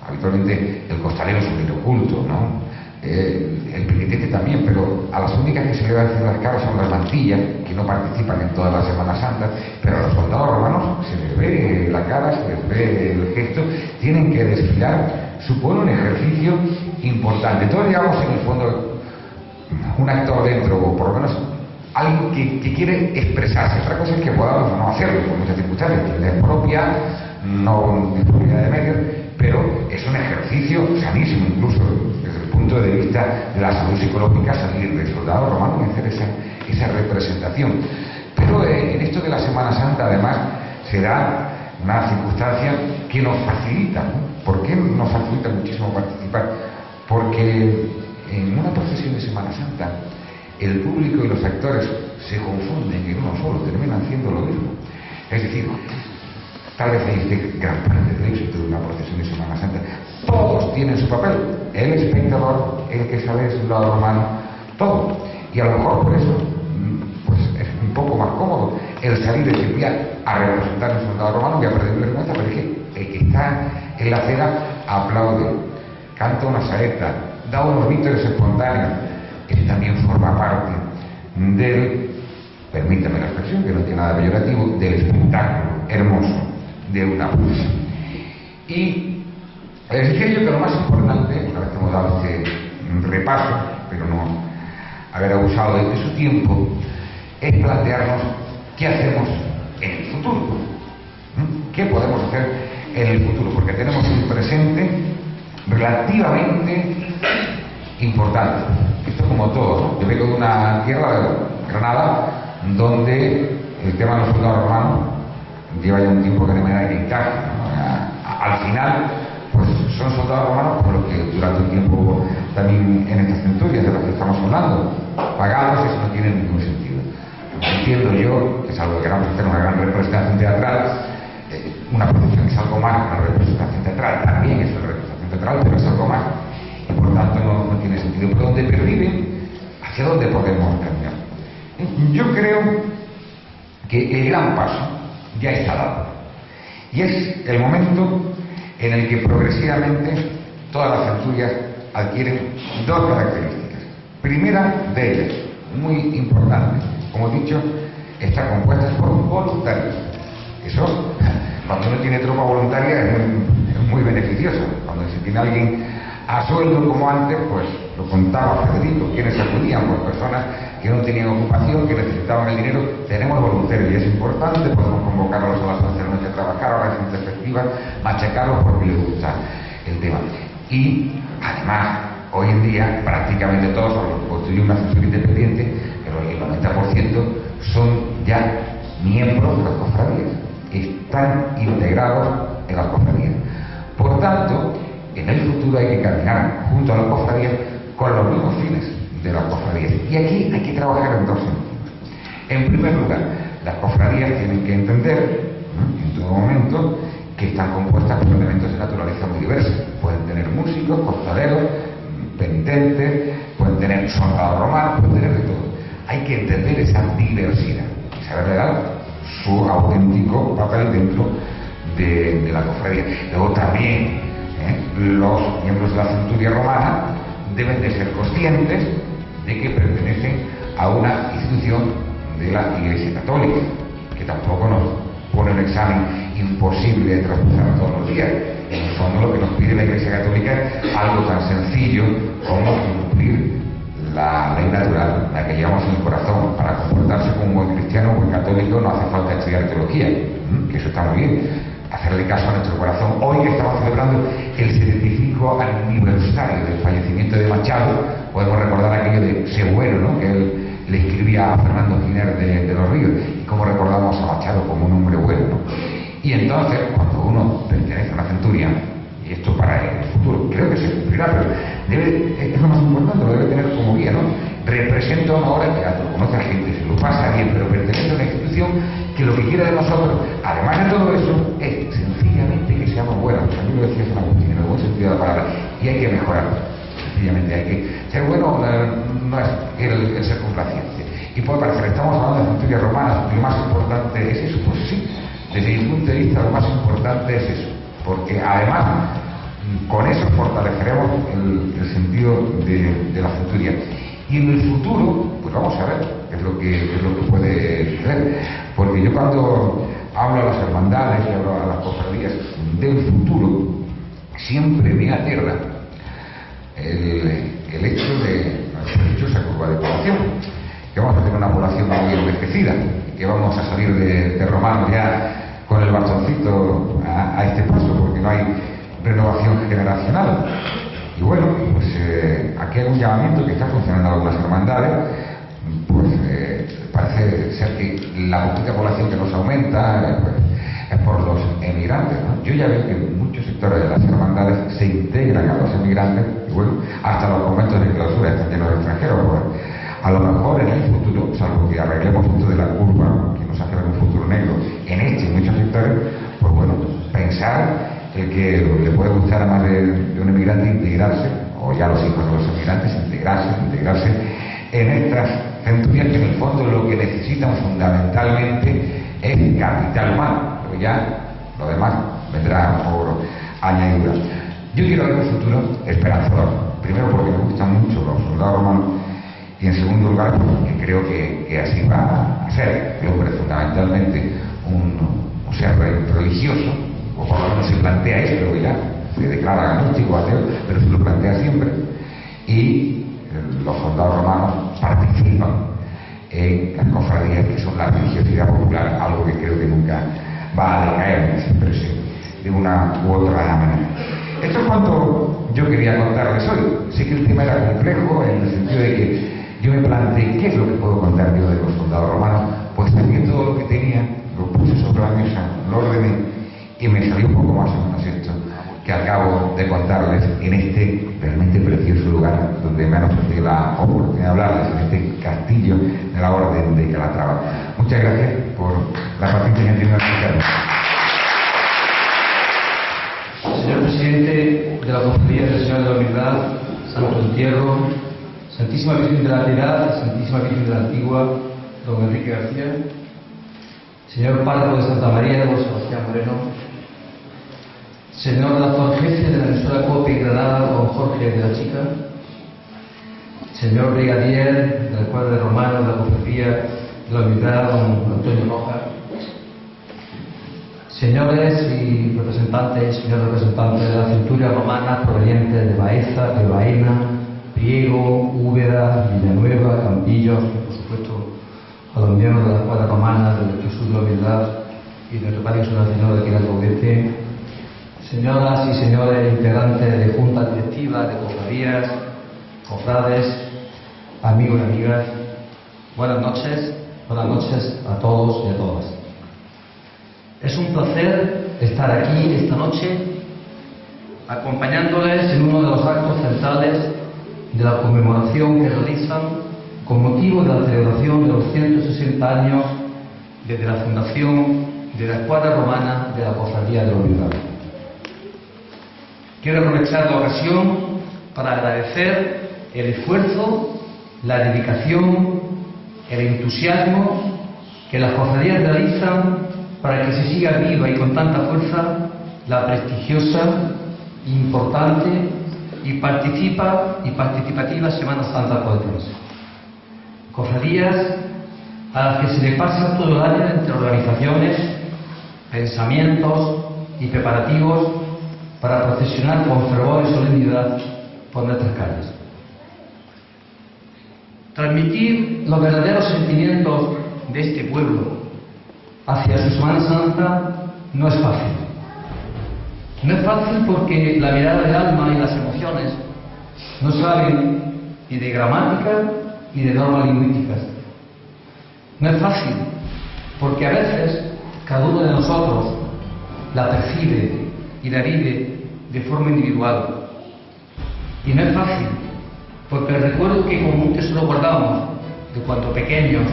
habitualmente el costalero es un hilo oculto, ¿no? El penitente también, pero a las únicas que se le hacen las caras son las mantillas, que no participan en todas las Semanas Santas, pero a los soldados romanos se les ve la cara, se les ve el gesto, tienen que desfilar, supone un ejercicio importante. Todos llevamos en el fondo un actor dentro, o por lo menos alguien que quiere expresarse. Otra cosa es que podamos no hacerlo por muchas circunstancias, es propia, no disponibilidad de medios, pero es un ejercicio sanísimo, incluso desde el punto de vista de la salud psicológica, salir del soldado romano y hacer esa representación. Pero en esto de la Semana Santa, además, se da una circunstancia que nos facilita, ¿no? ¿Por qué nos facilita muchísimo participar? Porque en una procesión de Semana Santa, el público y los actores se confunden en uno solo, terminan haciendo lo mismo. Es decir, tal vez dice gran parte del éxito de una procesión de Semana Santa. Todos tienen su papel. El espectador, el que sabe el soldado romano, todo. Y a lo mejor por eso, pues es un poco más cómodo el salir y decir, voy a representar a un soldado romano, voy a perder mi vergüenza, pero es que el que está en la acera aplaude, canta una saeta, da unos vítores espontáneos. Ese también forma parte del, permítame la expresión, que no tiene nada peyorativo, del espectáculo hermoso de una procesión. Y les dije yo que lo más importante, una vez que hemos dado este repaso, pero no haber abusado de su tiempo, es plantearnos qué hacemos en el futuro. ¿Qué podemos hacer en el futuro? Porque tenemos un presente relativamente importante. Esto como todo, ¿no? Yo vengo de una tierra, de Granada, donde el tema de los soldados romanos lleva ya un tiempo que de manera inequívoca, ¿no? Al final, pues son soldados romanos por lo que durante un tiempo hubo también en estas centurias de las que estamos hablando, pagados, eso no tiene ningún sentido. Entiendo yo que salvo que queramos hacer una gran representación teatral, una procesión es algo más que una representación teatral, también es una representación teatral, pero es algo más. Y por tanto no tiene sentido. Pero donde perviven, ¿hacia dónde podemos caminar? Yo creo que el gran paso ya está dado. Y es el momento en el que progresivamente todas las centurias adquieren dos características. Primera de ellas, muy importante, como he dicho, está compuesta por voluntarios. Eso, cuando uno tiene tropa voluntaria, es muy beneficioso. Cuando se tiene alguien a sueldo como antes, pues lo contaba Federico, quienes acudían, pues personas que no tenían ocupación, que necesitaban el dinero. Tenemos voluntarios y es importante, podemos convocarlos a las 11 de la noche a trabajar, a las gente efectiva, machacarlos porque les gusta el tema. Y además, hoy en día, prácticamente todos constituyen una centuria independiente, pero el 90% son ya miembros de las cofradías, están integrados en las cofradías. Por tanto, en el futuro hay que caminar junto a las cofradías con los mismos fines de las cofradías. Y aquí hay que trabajar en dos sentidos. En primer lugar, las cofradías tienen que entender, en todo momento, que están compuestas por elementos de naturaleza muy diversa. Pueden tener músicos, costaleros, penitentes, pueden tener soldados romanos, pueden tener de todo. Hay que entender esa diversidad y saber dar su auténtico papel dentro de la cofradía. Luego también los miembros de la centuria romana deben de ser conscientes de que pertenecen a una institución de la Iglesia Católica, que tampoco nos pone un examen imposible de traspasar todos los días. En el fondo lo que nos pide la Iglesia Católica es algo tan sencillo como cumplir la ley natural, la que llevamos en el corazón. Para comportarse como un buen cristiano, un buen católico, no hace falta estudiar teología, que eso está muy bien. Hacerle caso a nuestro corazón. Hoy que estamos celebrando el 75 aniversario del fallecimiento de Machado, podemos recordar aquello de sé bueno, ¿no?, que él le escribía a Fernando Giner de los Ríos, y cómo recordamos a Machado como un hombre bueno, ¿no? Y entonces, cuando uno pertenece a una centuria, y esto para el futuro creo que se cumplirá, pero es lo más importante, lo debe tener como guía, ¿no? Representa una obra de teatro, conoce a gente, se lo pasa bien, pero pertenece a una institución que lo que quiere de nosotros, además de todo eso, es sencillamente que seamos buenos. A mí lo decía San Agustín, en el buen sentido de la palabra, y hay que mejorar. Sencillamente hay que ser bueno, no es el ser complaciente. Y puede parecer, estamos hablando de centurias romanas, lo más importante es eso. Pues sí, desde mi punto de vista lo más importante es eso, porque además con eso fortaleceremos el sentido de la centuria. Y en el futuro, pues vamos a ver qué es lo que puede suceder. Porque yo cuando hablo a las hermandades y hablo a las cofradías del futuro, siempre me aterra el hecho de la dichosa curva de población, que vamos a tener una población muy envejecida, que vamos a salir de romanos ya con el bastoncito a este paso, porque no hay renovación generacional. Y bueno, pues aquí hay un llamamiento que está funcionando en algunas hermandades. Pues parece ser que la poquita población que nos aumenta pues, es por los emigrantes, ¿no? Yo ya veo que muchos sectores de las hermandades se integran a los emigrantes, y bueno, hasta los conventos de clausura están llenos de extranjeros. Pues, a lo mejor en el futuro, salvo que arreglemos esto de la curva, que nos hace ver un futuro negro en este y muchos sectores, pues bueno, pensar que le puede gustar a más de un emigrante integrarse, o ya los hijos de los emigrantes, integrarse en estas centurias, que en el fondo lo que necesitan fundamentalmente es capital humano, pero ya lo demás vendrá por añadidura. Yo quiero ver un futuro esperanzador, primero porque me gustan mucho los soldados romanos, y en segundo lugar porque creo que así va a ser. El hombre fundamentalmente un ser religioso, o por lo menos se plantea esto, luego ya se declara agnóstico, ateo, pero se lo plantea siempre. Y los soldados romanos participan en las cofradías que son la religiosidad popular, algo que creo que nunca va a decaer, siempre de una u otra manera. Esto es cuanto yo quería contarles hoy. Sé que el tema era complejo en el sentido de que yo me planteé qué es lo que puedo contar yo de los soldados romanos, pues también todo lo que tenía lo puse sobre la mesa, lo ordené, y me salió un poco más o menos esto que acabo de contarles en este realmente precioso lugar donde me han ofrecido la oportunidad de hablarles, en este castillo de la Orden de Calatrava. Muchas gracias por la paciencia que han tenido en escucharme. Señor presidente de la Cofradía del Señor de la Humildad, Santo Entierro, Santísima Virgen de la Piedad, Santísima Virgen de la Antigua, don Enrique García, señor párroco de Santa María, don Sebastián Moreno, señor redactor jefe de la emisora COPE y Granada, don Jorge de la Chica, señor brigadier del cuadro de Romanos de la Cofradía de la Humildad, don Antonio Rojas, señores y representantes, señores representantes de la centuria romana provenientes de Baeza, de Baena, Priego, Úbeda, Villanueva, Campillos, y por supuesto a los miembros de la escuadra romana, del Jesús de la Humildad y del Repario Nacional de aquí del Gaudete, señoras y señores integrantes de juntas directivas, de cofradías, cofrades, amigos y amigas, buenas noches a todos y a todas. Es un placer estar aquí esta noche acompañándoles en uno de los actos centrales de la conmemoración que realizan con motivo de la celebración de los 160 años desde la fundación de la escuadra romana de la Cofradía de la Humildad. Quiero aprovechar la ocasión para agradecer el esfuerzo, la dedicación, el entusiasmo que las cofradías realizan para que se siga viva y con tanta fuerza la prestigiosa, importante y participativa Semana Santa Alcobense. cofradías a las que se le pasa todo el año entre organizaciones, pensamientos y preparativos para procesionar con fervor y solemnidad por nuestras calles. Transmitir los verdaderos sentimientos de este pueblo hacia su Semana Santa no es fácil. No es fácil porque la mirada del alma y las emociones no saben ni de gramática ni de normas lingüísticas. No es fácil porque a veces cada uno de nosotros la percibe y la vive de forma individual. Y no es fácil porque el recuerdo que como un tesoro guardamos de cuando pequeños,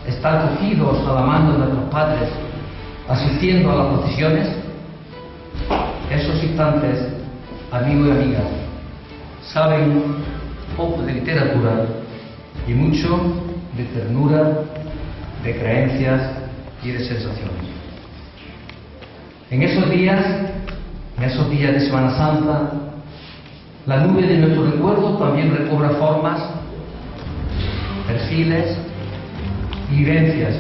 estar cogidos a la mano de nuestros padres asistiendo a las procesiones, esos instantes, amigos y amigas, saben poco de literatura y mucho de ternura, de creencias y de sensaciones. En esos días de Semana Santa, la nube de nuestro recuerdo también recobra formas, perfiles y vivencias,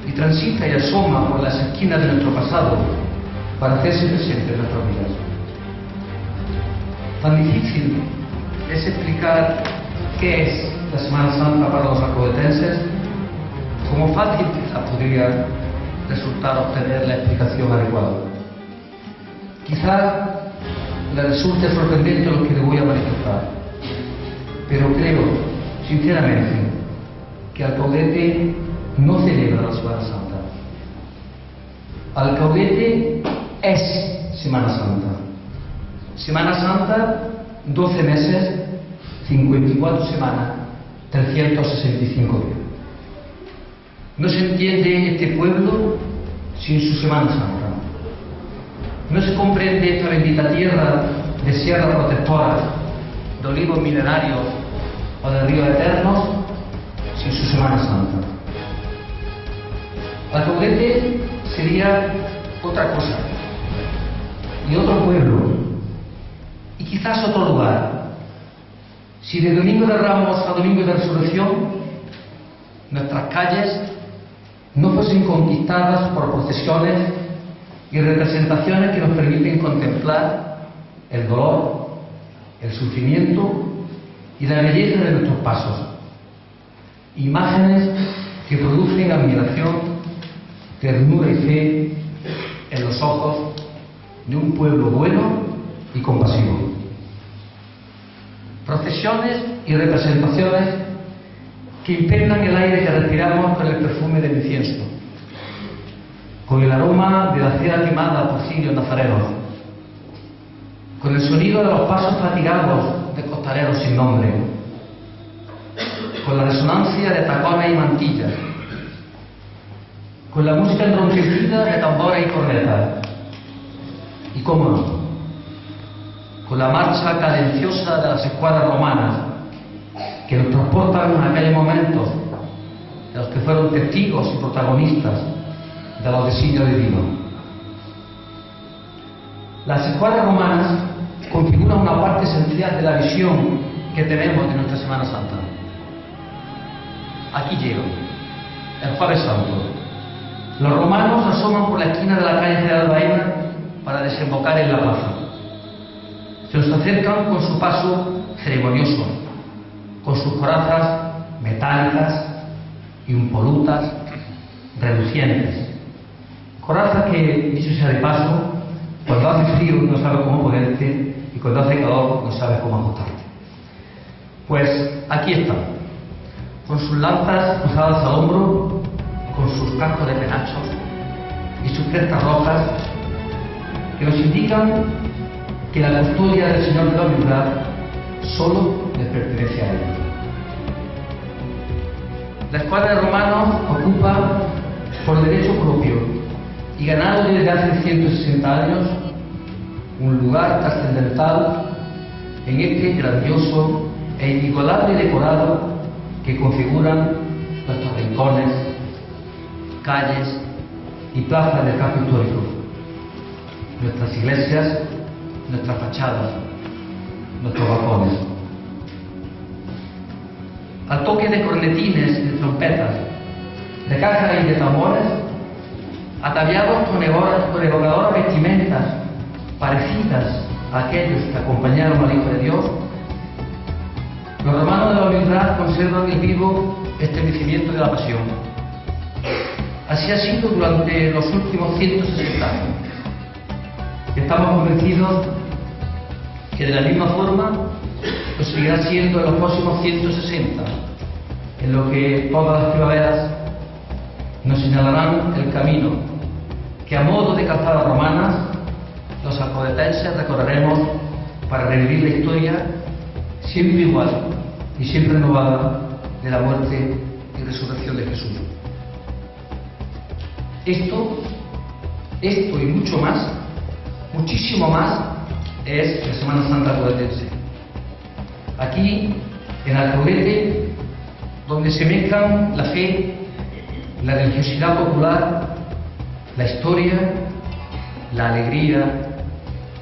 y transita y asoma por las esquinas de nuestro pasado para hacerse presente en nuestras vidas. Tan difícil es explicar qué es la Semana Santa para los alcobentenses, como fácil quizás podría resultar obtener la explicación adecuada. Quizás le resulte sorprendente lo que le voy a manifestar, pero creo, sinceramente, que Alcaudete no celebra la Semana Santa. Alcaudete es Semana Santa. Semana Santa, 12 meses, 54 semanas, 365 días. No se entiende este pueblo sin su Semana Santa. No se comprende esta bendita tierra de sierras protectoras, de olivos milenarios o de ríos eternos sin su Semana Santa. Alcaudete sería otra cosa, y otro pueblo, y quizás otro lugar, si de Domingo de Ramos a Domingo de Resurrección nuestras calles no fuesen conquistadas por procesiones y representaciones que nos permiten contemplar el dolor, el sufrimiento y la belleza de nuestros pasos. Imágenes que producen admiración, ternura y fe en los ojos de un pueblo bueno y compasivo. Procesiones y representaciones que impregnan el aire que respiramos con el perfume del incienso, con el aroma de la cera quemada por cirios nazarenos, con el sonido de los pasos fatigados de costaleros sin nombre, con la resonancia de tacones y mantillas, con la música enronquecida de tambores y cornetas, y cómo no, con la marcha cadenciosa de las escuadras romanas que nos transportan a aquellos momentos de los que fueron testigos y protagonistas de los designios divinos. Las escuadras romanas configuran una parte esencial de la visión que tenemos de nuestra Semana Santa. Aquí llego, el Jueves Santo. Los romanos asoman por la esquina de la calle General Baena para desembocar en la plaza. Se nos acercan con su paso ceremonioso, con sus corazas metálicas, impolutas, relucientes. Corazas que, dicho sea de paso, cuando hace frío no sabes cómo ponerte y cuando hace calor no sabes cómo ajustarte. Pues aquí están, con sus lanzas cruzadas al hombro, con sus cascos de penachos y sus crestas rojas que nos indican que la custodia del Señor de la Humildad solo les pertenece a Él. La escuadra de romanos ocupa por derecho propio y ganado desde hace 160 años un lugar trascendental en este grandioso e inigualable decorado que configuran nuestros rincones, calles y plazas del casco histórico, nuestras iglesias, nuestras fachadas, nuestros balcones. al toque de cornetines y de trompetas, de cajas y de tambores, ataviados con evocadoras vestimentas parecidas a aquellos que acompañaron al Hijo de Dios, los romanos de la humildad conservan el vivo estremecimiento de la pasión. Así ha sido durante los últimos 160 años. Estamos convencidos que de la misma forma lo seguirá siendo en los próximos 160, en lo que todas las primaveras nos señalarán el camino que a modo de calzadas romanas los alcobentenses recorreremos para revivir la historia siempre igual y siempre renovada de la muerte y resurrección de Jesús. Esto y mucho más, muchísimo más, es la Semana Santa alcobentense. Aquí, en Alcobendas, donde se mezclan la fe, la religiosidad popular, la historia, la alegría,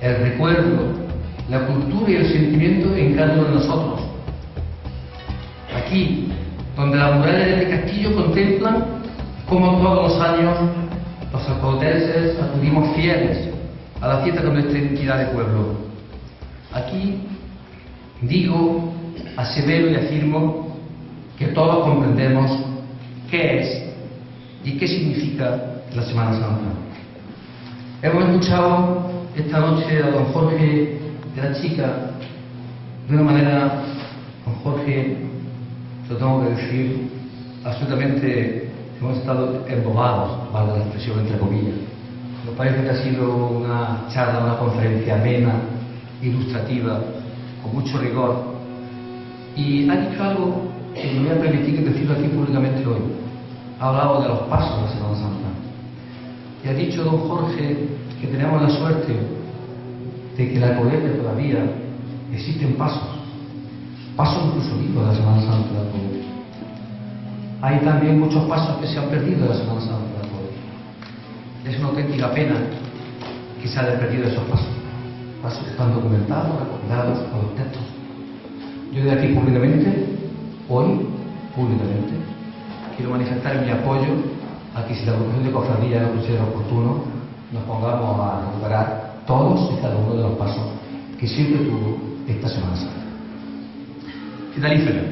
el recuerdo, la cultura y el sentimiento en cada uno de nosotros. Aquí, donde las murallas de este castillo contemplan cómo todos los años los alcobendenses acudimos fieles a la fiesta con nuestra identidad de pueblo. Aquí digo, asevero y afirmo que todos comprendemos qué es y qué significa la Semana Santa. Hemos escuchado esta noche a don Jorge de la Chica de una manera, don Jorge, lo tengo que decir, absolutamente hemos estado embobados, valga la expresión entre comillas. Nos parece que ha sido una charla, una conferencia amena, ilustrativa, con mucho rigor, y ha dicho algo que me voy a permitir decirlo aquí públicamente hoy. Ha hablado de los pasos de la Semana Santa y ha dicho don Jorge que tenemos la suerte de que en la Alcobendas todavía existen pasos incluso vivos de la Semana Santa de la Alcobendas. Hay también muchos pasos que se han perdido de la Semana Santa de la Alcobendas. Es una auténtica pena que se hayan perdido esos pasos que están documentados, recopilados con los textos. Yo de aquí públicamente, hoy, quiero manifestar mi apoyo a que si la Comisión de Cofradía lo considera oportuno, nos pongamos a recuperar todos y cada uno de los pasos que siempre tuvo esta Semana Santa. Finalizo ya.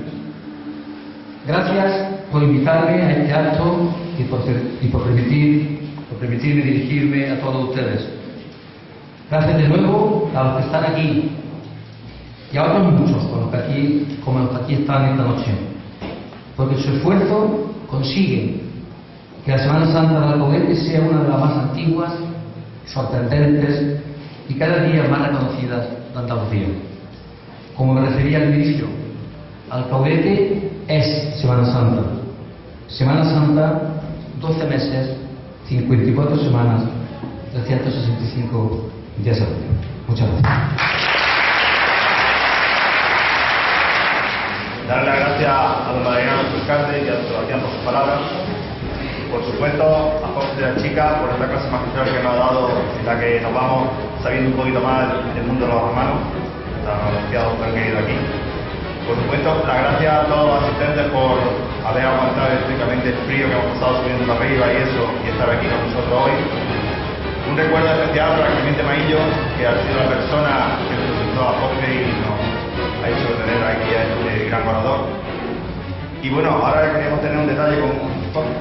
Gracias por invitarme a este acto y por permitirme dirigirme a todos ustedes. Gracias de nuevo a los que están aquí y a otros muchos como los que aquí están esta noche, porque su esfuerzo consigue que la Semana Santa de Alcobendas sea una de las más antiguas, sorprendentes y cada día más reconocidas de Andalucía. Como me refería al inicio, Alcobendas es Semana Santa. Semana Santa, 12 meses, 54 semanas, 365 días al año. Muchas gracias. Darle las gracias a don Mariano alcalde y a don Sebastián por sus palabras. Por supuesto, a Jorge de la Chica por esta clase magistral que nos ha dado, en la que nos vamos sabiendo un poquito más del mundo de los romanos, tan apreciado que han querido aquí. Por supuesto, las gracias a todos los asistentes por haber aguantado estrictamente el frío que hemos pasado subiendo para arriba y estar aquí con nosotros hoy. Un recuerdo especial para Clemente Maillo, que ha sido la persona que nos presentó a Jorge y nos ha hecho tener aquí a este gran orador. Y bueno, ahora queremos tener un detalle con Jorge.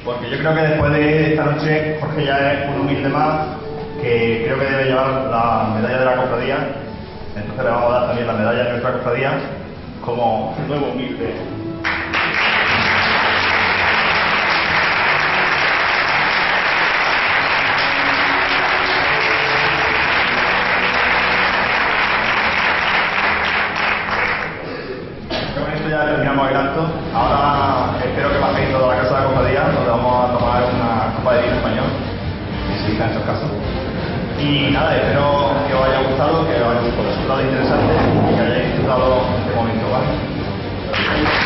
Porque yo creo que después de esta noche Jorge ya es un humilde más que creo que debe llevar la medalla de la cofradía. Entonces le vamos a dar también la medalla de nuestra cofradía como nuevo humilde. Con esto ya terminamos el acto. Ahora espero que paséis toda la casa de la cofradía, donde vamos a tomar una copa de vino español, si se dice en estos casos. Y nada, espero que os haya gustado, que os haya resultado interesante y que hayáis disfrutado este momento, ¿vale?